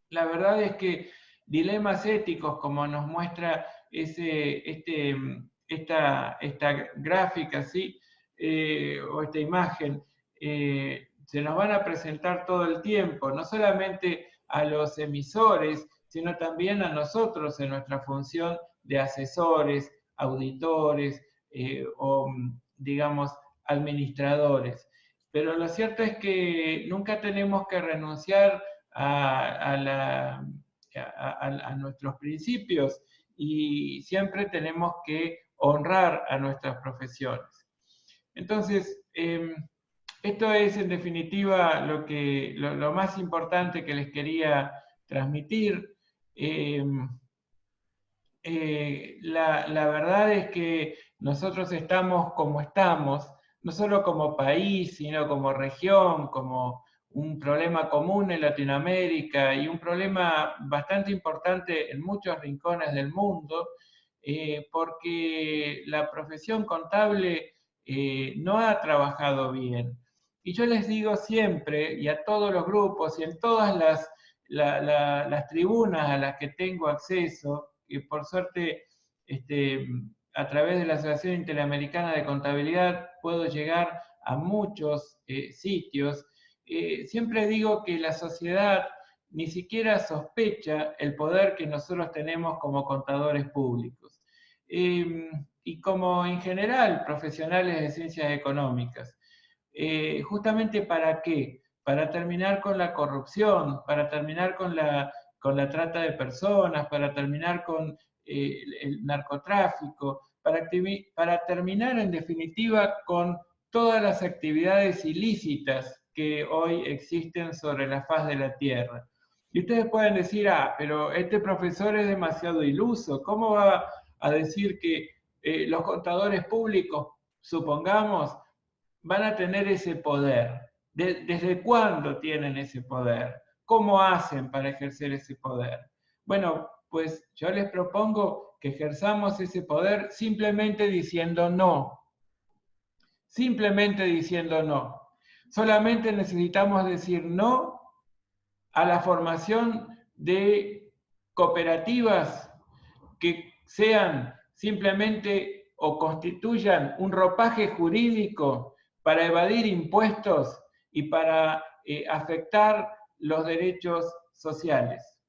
La verdad es que dilemas éticos, como nos muestra esta gráfica, ¿sí? O esta imagen, se nos van a presentar todo el tiempo, no solamente a los emisores, sino también a nosotros en nuestra función de asesores, auditores o, digamos, administradores. Pero lo cierto es que nunca tenemos que renunciar a nuestros principios, y siempre tenemos que honrar a nuestras profesiones. Entonces, esto es en definitiva lo más importante que les quería transmitir. La verdad es que nosotros estamos como estamos, no solo como país, sino como región, como un problema común en Latinoamérica y un problema bastante importante en muchos rincones del mundo, porque la profesión contable no ha trabajado bien. Y yo les digo siempre, y a todos los grupos y en todas las tribunas a las que tengo acceso, que por suerte a través de la Asociación Interamericana de Contabilidad puedo llegar a muchos sitios, siempre digo que la sociedad ni siquiera sospecha el poder que nosotros tenemos como contadores públicos. Y como en general profesionales de ciencias económicas. ¿Justamente para qué? Para terminar con la corrupción, para terminar con la trata de personas, para terminar con el narcotráfico, para terminar en definitiva con todas las actividades ilícitas que hoy existen sobre la faz de la Tierra. Y ustedes pueden decir, pero este profesor es demasiado iluso, ¿cómo va a decir que los contadores públicos, supongamos, van a tener ese poder? ¿Desde cuándo tienen ese poder? ¿Cómo hacen para ejercer ese poder? Bueno, pues yo les propongo que ejerzamos ese poder simplemente diciendo no. Simplemente diciendo no. Solamente necesitamos decir no a la formación de cooperativas que sean simplemente o constituyan un ropaje jurídico para evadir impuestos y para afectar los derechos sociales.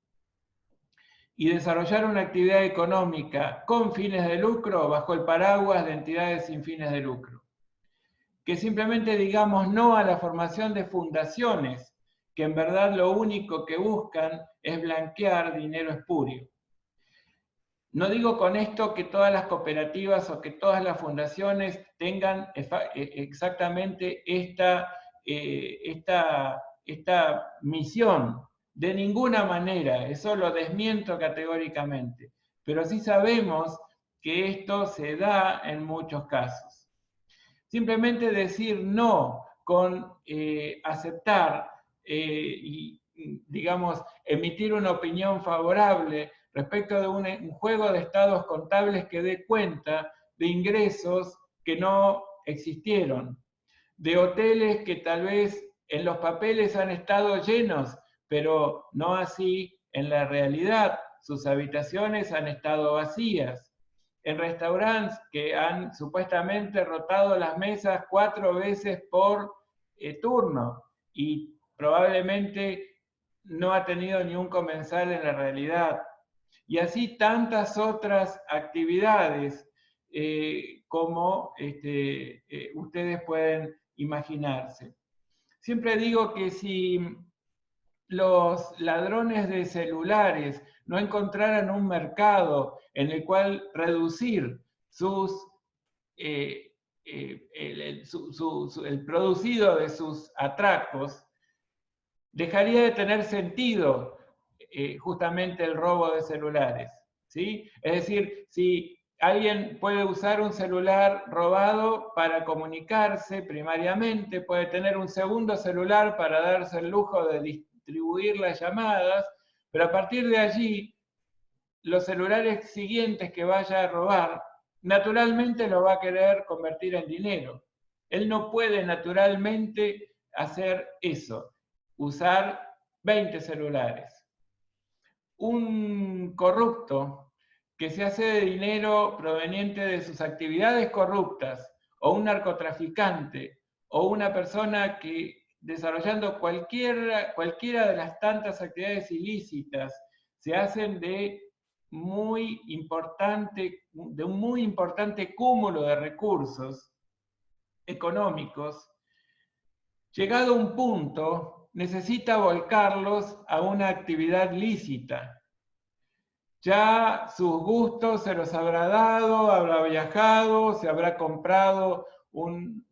Y desarrollar una actividad económica con fines de lucro bajo el paraguas de entidades sin fines de lucro. Que simplemente digamos no a la formación de fundaciones, que en verdad lo único que buscan es blanquear dinero espurio. No digo con esto que todas las cooperativas o que todas las fundaciones tengan exactamente esta misión. De ninguna manera, eso lo desmiento categóricamente. Pero sí sabemos que esto se da en muchos casos. Simplemente decir no con aceptar y, digamos, emitir una opinión favorable respecto de un juego de estados contables que dé cuenta de ingresos que no existieron, de hoteles que tal vez en los papeles han estado llenos, pero no así en la realidad. Sus habitaciones han estado vacías. En restaurantes que han supuestamente rotado las mesas 4 veces por turno y probablemente no ha tenido ni un comensal en la realidad. Y así tantas otras actividades como ustedes pueden imaginarse. Siempre digo que si los ladrones de celulares no encontraran un mercado en el cual reducir el producido de sus atracos, dejaría de tener sentido justamente el robo de celulares, ¿sí? Es decir, si alguien puede usar un celular robado para comunicarse primariamente, puede tener un segundo celular para darse el lujo de distribuir las llamadas, pero a partir de allí, los celulares siguientes que vaya a robar, naturalmente lo va a querer convertir en dinero. Él no puede naturalmente hacer eso, usar 20 celulares. Un corrupto que se hace de dinero proveniente de sus actividades corruptas, o un narcotraficante, o una persona que desarrollando cualquiera de las tantas actividades ilícitas se hacen de un muy importante cúmulo de recursos económicos, llegado a un punto, necesita volcarlos a una actividad lícita. Ya sus gustos se los habrá dado, habrá viajado, se habrá comprado un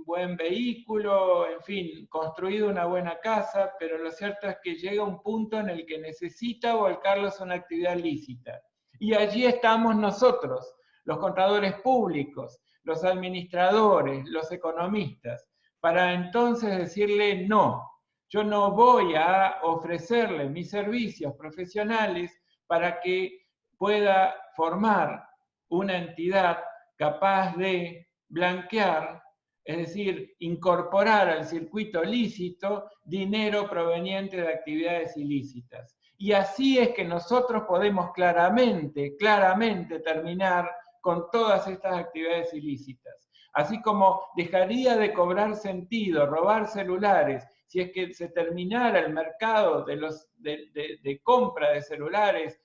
buen vehículo, en fin, construido una buena casa, pero lo cierto es que llega un punto en el que necesita volcarlos a una actividad lícita. Y allí estamos nosotros, los contadores públicos, los administradores, los economistas, para entonces decirle no. Yo no voy a ofrecerle mis servicios profesionales para que pueda formar una entidad capaz de blanquear, es decir, incorporar al circuito lícito dinero proveniente de actividades ilícitas. Y así es que nosotros podemos claramente terminar con todas estas actividades ilícitas. Así como dejaría de cobrar sentido robar celulares si es que se terminara el mercado de compra de celulares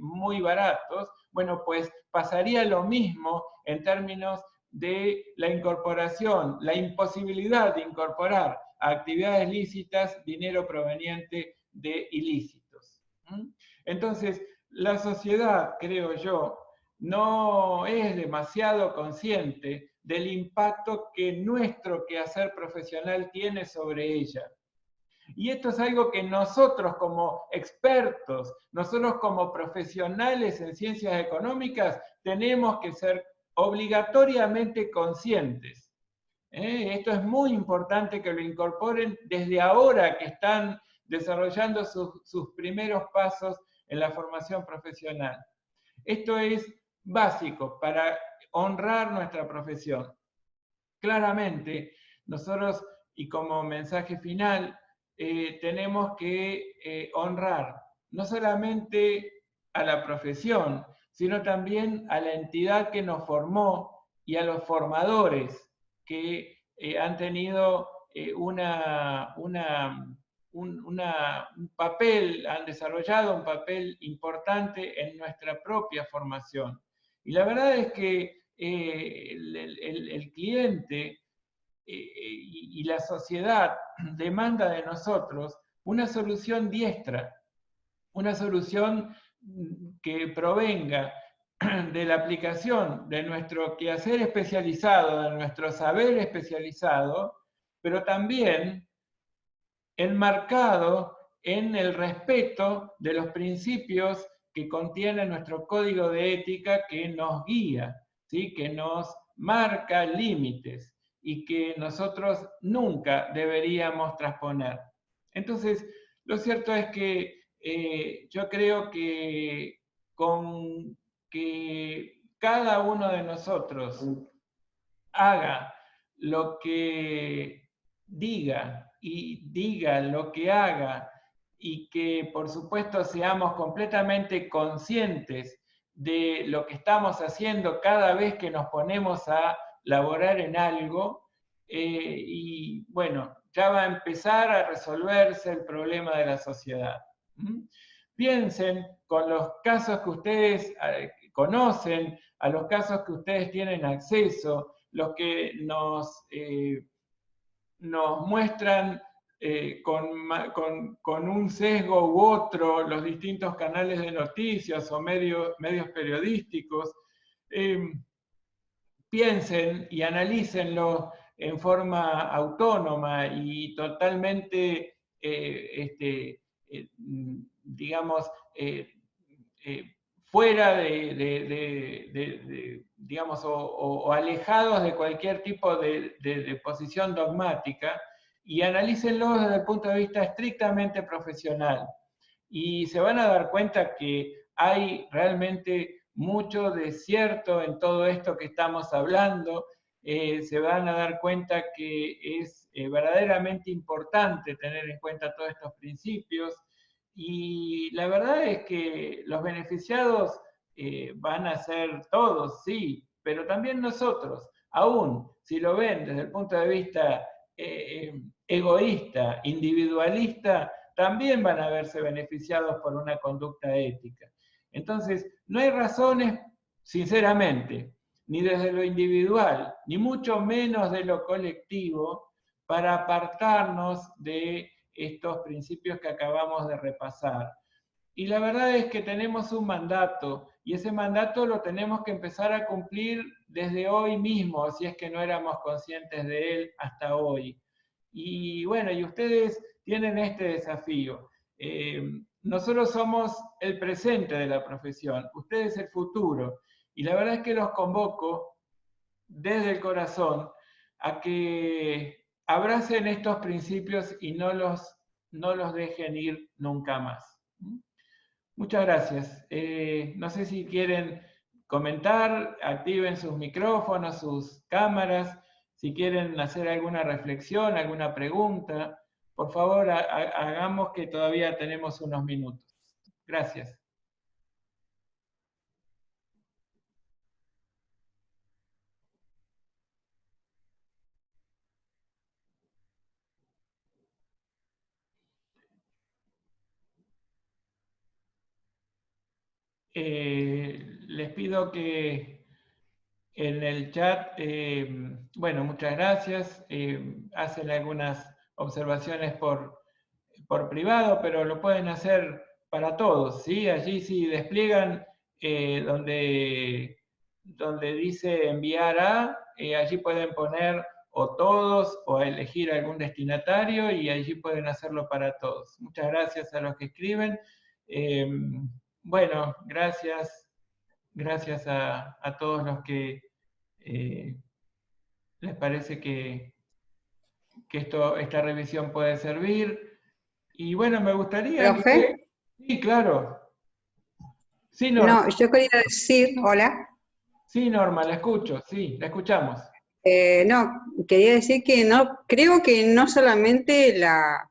muy baratos, bueno, pues pasaría lo mismo en términos de la incorporación, la imposibilidad de incorporar a actividades lícitas dinero proveniente de ilícitos. Entonces, la sociedad, creo yo, no es demasiado consciente del impacto que nuestro quehacer profesional tiene sobre ella. Y esto es algo que nosotros como expertos, nosotros como profesionales en ciencias económicas, tenemos que ser obligatoriamente conscientes. Esto es muy importante que lo incorporen desde ahora que están desarrollando sus primeros pasos en la formación profesional. Esto es básico para honrar nuestra profesión. Claramente, nosotros, y como mensaje final, tenemos que honrar no solamente a la profesión, sino también a la entidad que nos formó y a los formadores que han tenido un papel, han desarrollado un papel importante en nuestra propia formación. Y la verdad es que el cliente y la sociedad demanda de nosotros una solución diestra, una solución que provenga de la aplicación de nuestro quehacer especializado, de nuestro saber especializado, pero también enmarcado en el respeto de los principios que contiene nuestro código de ética que nos guía, ¿sí? Que nos marca límites y que nosotros nunca deberíamos trasponer. Entonces, lo cierto es que yo creo que con que cada uno de nosotros haga lo que diga y diga lo que haga y que por supuesto seamos completamente conscientes de lo que estamos haciendo cada vez que nos ponemos a laborar en algo, y bueno, ya va a empezar a resolverse el problema de la sociedad. Piensen con los casos que ustedes conocen, a los casos que ustedes tienen acceso, los que nos muestran con un sesgo u otro los distintos canales de noticias o medios periodísticos. Piensen y analícenlo en forma autónoma y totalmente, digamos, fuera digamos, o alejados de cualquier tipo de posición dogmática, y analícenlo desde el punto de vista estrictamente profesional. Y se van a dar cuenta que hay realmente mucho de cierto en todo esto que estamos hablando. Se van a dar cuenta que es verdaderamente importante tener en cuenta todos estos principios. Y la verdad es que los beneficiados van a ser todos, sí, pero también nosotros, aún si lo ven desde el punto de vista egoísta, individualista, también van a verse beneficiados por una conducta ética. Entonces, no hay razones, sinceramente, ni desde lo individual, ni mucho menos de lo colectivo, para apartarnos de estos principios que acabamos de repasar. Y la verdad es que tenemos un mandato, y ese mandato lo tenemos que empezar a cumplir desde hoy mismo, si es que no éramos conscientes de él hasta hoy. Y bueno, y ustedes tienen este desafío. Nosotros somos el presente de la profesión, ustedes el futuro. Y la verdad es que los convoco desde el corazón a que abracen estos principios y no los dejen ir nunca más. Muchas gracias. No sé si quieren comentar, activen sus micrófonos, sus cámaras, si quieren hacer alguna reflexión, alguna pregunta. Por favor, hagamos que todavía tenemos unos minutos. Gracias. les pido que en el chat, bueno, muchas gracias, hacen algunas observaciones por privado, pero lo pueden hacer para todos, ¿sí? Allí si despliegan donde dice enviar a, allí pueden poner o todos o elegir algún destinatario y allí pueden hacerlo para todos. Muchas gracias a los que escriben. Bueno, gracias a todos los que les parece que esta revisión puede servir. Y bueno, me gustaría ¿Profe? Sí, claro. Sí, Norma. No, yo quería decir, hola. Sí, Norma, la escucho, sí, la escuchamos. No, quería decir que no, creo que no solamente la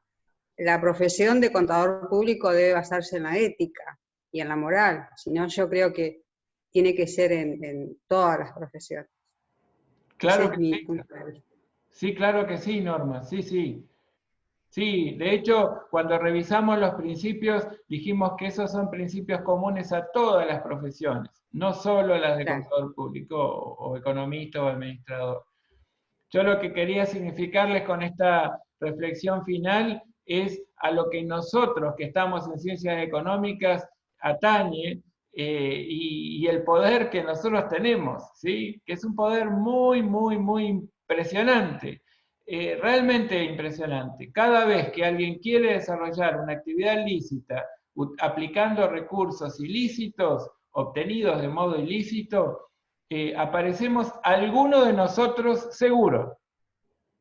profesión de contador público debe basarse en la ética y en la moral, sino yo creo que tiene que ser en todas las profesiones. Ese Claro es que mi sí. punto de vista. Sí, claro que sí, Norma, sí, sí. Sí, de hecho, cuando revisamos los principios, dijimos que esos son principios comunes a todas las profesiones, no solo las de Claro. contador público o economista o administrador. Yo lo que quería significarles con esta reflexión final es a lo que nosotros que estamos en ciencias económicas atañe y el poder que nosotros tenemos, ¿sí? Que es un poder muy, muy, muy impresionante, realmente impresionante. Cada vez que alguien quiere desarrollar una actividad lícita aplicando recursos ilícitos obtenidos de modo ilícito, aparecemos alguno de nosotros seguro,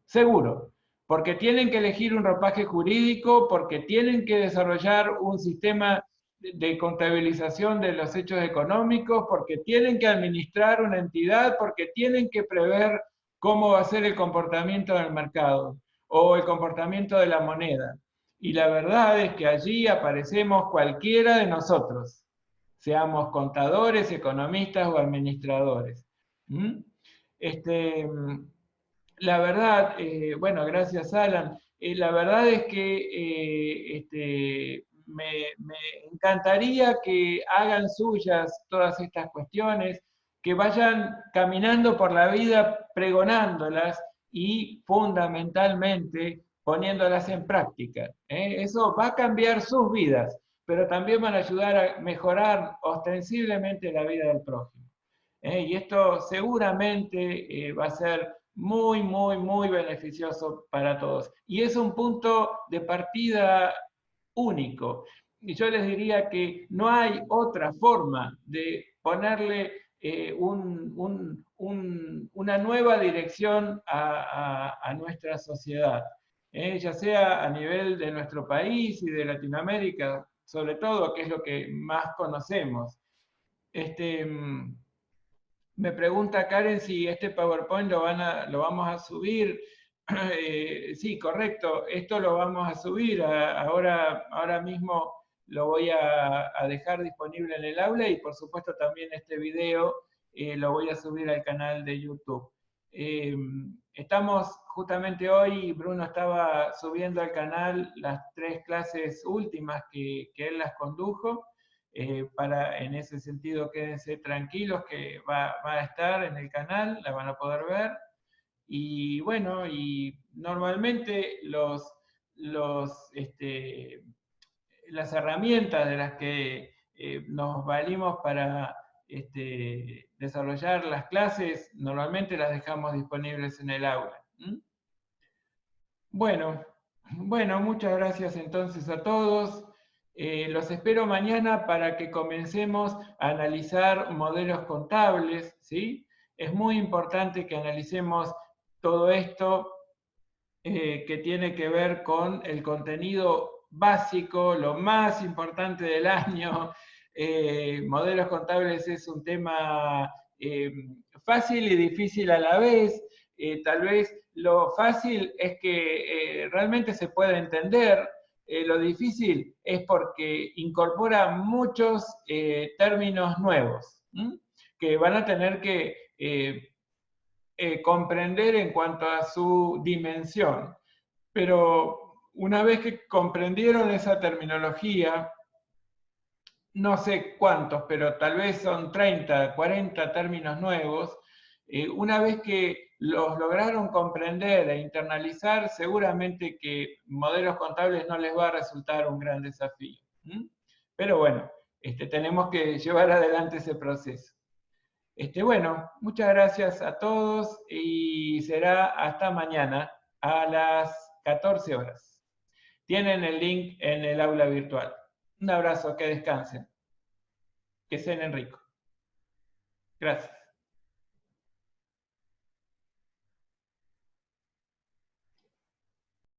seguro, porque tienen que elegir un ropaje jurídico, porque tienen que desarrollar un sistema de contabilización de los hechos económicos, porque tienen que administrar una entidad, porque tienen que prever cómo va a ser el comportamiento del mercado o el comportamiento de la moneda. Y la verdad es que allí aparecemos cualquiera de nosotros, seamos contadores, economistas o administradores. ¿Mm? La verdad, bueno, gracias Alan, la verdad es que me encantaría que hagan suyas todas estas cuestiones, que vayan caminando por la vida pregonándolas y fundamentalmente poniéndolas en práctica. Eso va a cambiar sus vidas, pero también van a ayudar a mejorar ostensiblemente la vida del prójimo. Y esto seguramente va a ser muy, muy, muy beneficioso para todos. Y es un punto de partida único. Y yo les diría que no hay otra forma de ponerle una nueva dirección a nuestra sociedad, ya sea a nivel de nuestro país y de Latinoamérica, sobre todo, que es lo que más conocemos. Me pregunta Karen si este PowerPoint lo vamos a subir. Sí, correcto, esto lo vamos a subir. Ahora mismo lo voy a dejar disponible en el aula y por supuesto también este video lo voy a subir al canal de YouTube. Estamos justamente hoy, Bruno estaba subiendo al canal las 3 clases últimas que él las condujo. En ese sentido, quédense tranquilos que va a estar en el canal, la van a poder ver. Y bueno, y normalmente las herramientas de las que nos valimos para desarrollar las clases, normalmente las dejamos disponibles en el aula. Bueno, muchas gracias entonces a todos. Los espero mañana para que comencemos a analizar modelos contables, ¿sí? Es muy importante que analicemos todo esto que tiene que ver con el contenido básico, lo más importante del año. Modelos contables es un tema fácil y difícil a la vez. Tal vez lo fácil es que realmente se puede entender. Lo difícil es porque incorpora muchos términos nuevos que van a tener que comprender en cuanto a su dimensión. Pero una vez que comprendieron esa terminología, no sé cuántos, pero tal vez son 30, 40 términos nuevos. Una vez que los lograron comprender e internalizar, seguramente que modelos contables no les va a resultar un gran desafío. Pero bueno, tenemos que llevar adelante ese proceso. Bueno, muchas gracias a todos y será hasta mañana a las 14 horas. Tienen el link en el aula virtual. Un abrazo, que descansen. Que cenen rico. Gracias.